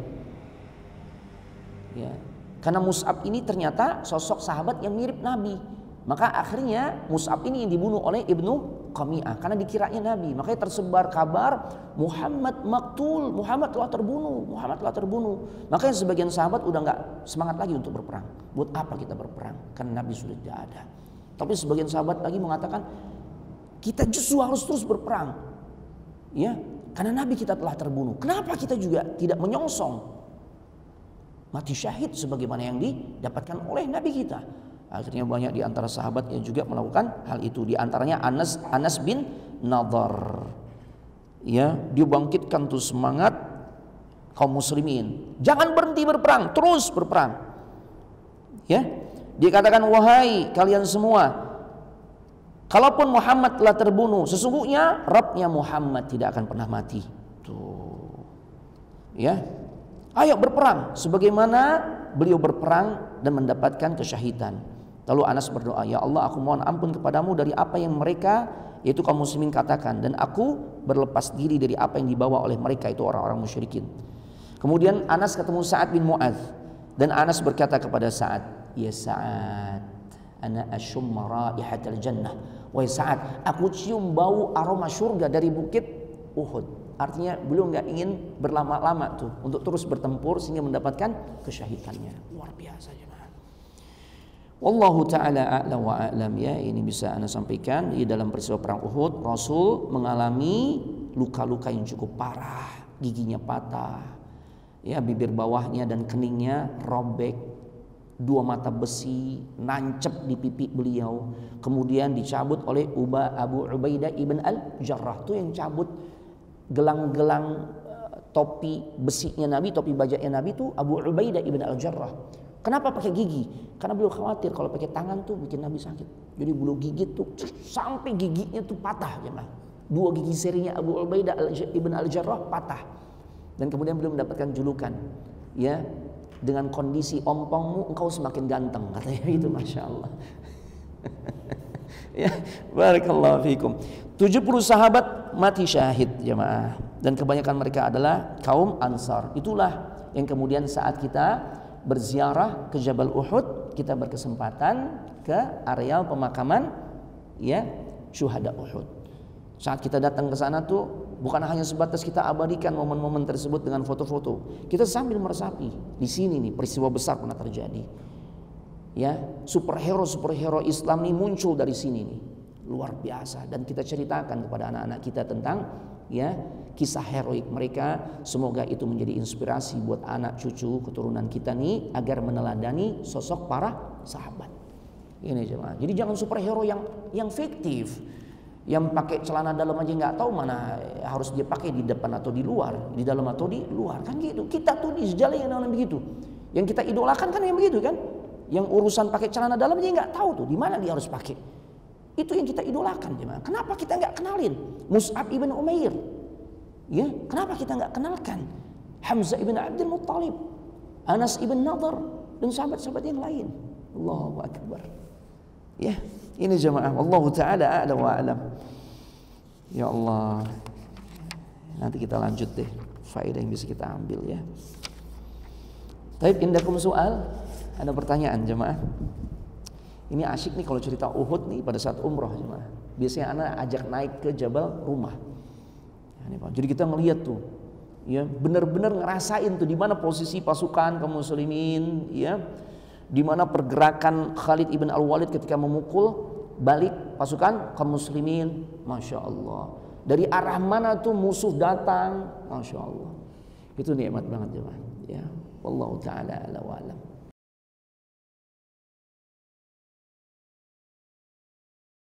Speaker 1: Ya. Karena Mus'ab ini ternyata sosok sahabat yang mirip Nabi. Maka akhirnya Mus'ab ini yang dibunuh oleh Ibnu Qami'ah karena dikiranya Nabi. Makanya tersebar kabar Muhammad maktul, Muhammad telah terbunuh. Makanya sebagian sahabat udah nggak semangat lagi untuk berperang. Buat apa kita berperang? Karena Nabi sudah tidak ada. Tapi sebagian sahabat lagi mengatakan kita justru harus terus berperang. Ya, karena Nabi kita telah terbunuh. Kenapa kita juga tidak menyongsong mati syahid sebagaimana yang didapatkan oleh Nabi kita? Akhirnya banyak di antara sahabat yang juga melakukan hal itu. Di antaranya Anas bin Nadhr. Ya, dia bangkitkan tuh semangat kaum muslimin. Jangan berhenti berperang, terus berperang. Ya, dia katakan, "Wahai kalian semua, Kalaupun Muhammad telah terbunuh, sesungguhnya Rabbnya Muhammad tidak akan pernah mati. Tuh. Ya. Ayo berperang sebagaimana beliau berperang dan mendapatkan kesyahidan. Lalu Anas berdoa, ya Allah, aku mohon ampun kepadamu dari apa yang mereka, yaitu kaum muslimin, katakan, dan aku berlepas diri dari apa yang dibawa oleh mereka, itu orang-orang musyrikin. Kemudian Anas ketemu Sa'ad bin Mu'adz, dan Anas berkata kepada Sa'ad, ya Sa'ad, ana ashumma raihatal jannah. Wahai Sa'ad, aku cium bau aroma surga dari bukit Uhud. Artinya beliau nggak ingin berlama-lama tuh untuk terus bertempur sehingga mendapatkan kesyahidannya. Luar biasa jemaah. Wallahu ta'ala a'lam wa a'lam, ya. Ini bisa Anda sampaikan di dalam peristiwa perang Uhud, Rasul mengalami luka-luka yang cukup parah, giginya patah, ya, bibir bawahnya dan keningnya robek, 2 mata besi nancep di pipi beliau, kemudian dicabut oleh Abu Ubaidah ibn al-Jarrah, tuh yang cabut gelang-gelang topi besinya Nabi, topi bajaknya Nabi tuh Abu Ubaidah ibn al-Jarrah. Kenapa pakai gigi? Karena beliau khawatir kalau pakai tangan tuh bikin Nabi sakit. Jadi beliau gigit tuh sampai giginya tuh patah, jemaah. 2 gigi serinya Abu Ubaidah ibn al-Jarrah patah. Dan kemudian beliau mendapatkan julukan, ya, dengan kondisi ompongmu engkau semakin ganteng, katanya itu, masya Allah. Ya, barakallahu fikum. 70 sahabat mati syahid, jemaah, dan kebanyakan mereka adalah kaum Ansar. Itulah yang kemudian saat kita berziarah ke Jabal Uhud, kita berkesempatan ke areal pemakaman, ya, syuhada Uhud. Saat kita datang ke sana tuh bukan hanya sebatas kita abadikan momen-momen tersebut dengan foto-foto, kita sambil meresapi di sini nih peristiwa besar pernah terjadi. Ya, superhero Islam nih muncul dari sini nih, luar biasa. Dan kita ceritakan kepada anak-anak kita tentang, ya, kisah heroik mereka. Semoga itu menjadi inspirasi buat anak cucu keturunan kita nih agar meneladani sosok para sahabat. Ini jemaah. Jadi jangan superhero yang fiktif, yang pakai celana dalam aja nggak tahu mana harus dia pakai, di depan atau di luar, di dalam atau di luar, kan gitu. Kita tuh di sejalan yang begitu. Yang kita idolakan kan yang begitu kan. Yang urusan pakai celana dalam aja nggak tahu tuh di mana dia harus pakai. Itu yang kita idolakan jemaah. Kenapa kita nggak kenalin Mus'ab ibn Umair? Ya, kenapa kita nggak kenalkan Hamzah ibn Abdul Muttalib, Anas ibn Nadhr, dan sahabat-sahabat yang lain? Allahu Akbar. Ya, ini jemaah. Wallahu ta'ala a'lam wa a'lam. Ya Allah, nanti kita lanjut deh faedah yang bisa kita ambil, ya. Taib, indakum soal. Ada pertanyaan jemaah? Ini asyik nih kalau cerita Uhud nih pada saat umroh jemaah. Biasanya anak ajak naik ke Jabal Rumah. Jadi kita ngelihat tuh, ya, benar-benar ngerasain tuh di mana posisi pasukan kaum muslimin, ya, di mana pergerakan Khalid ibn Al-Walid ketika memukul balik pasukan kaum muslimin, masya Allah. Dari arah mana tuh musuh datang, masya Allah. Itu nikmat banget jemaah. Ya, wallahu taala ala wa alam.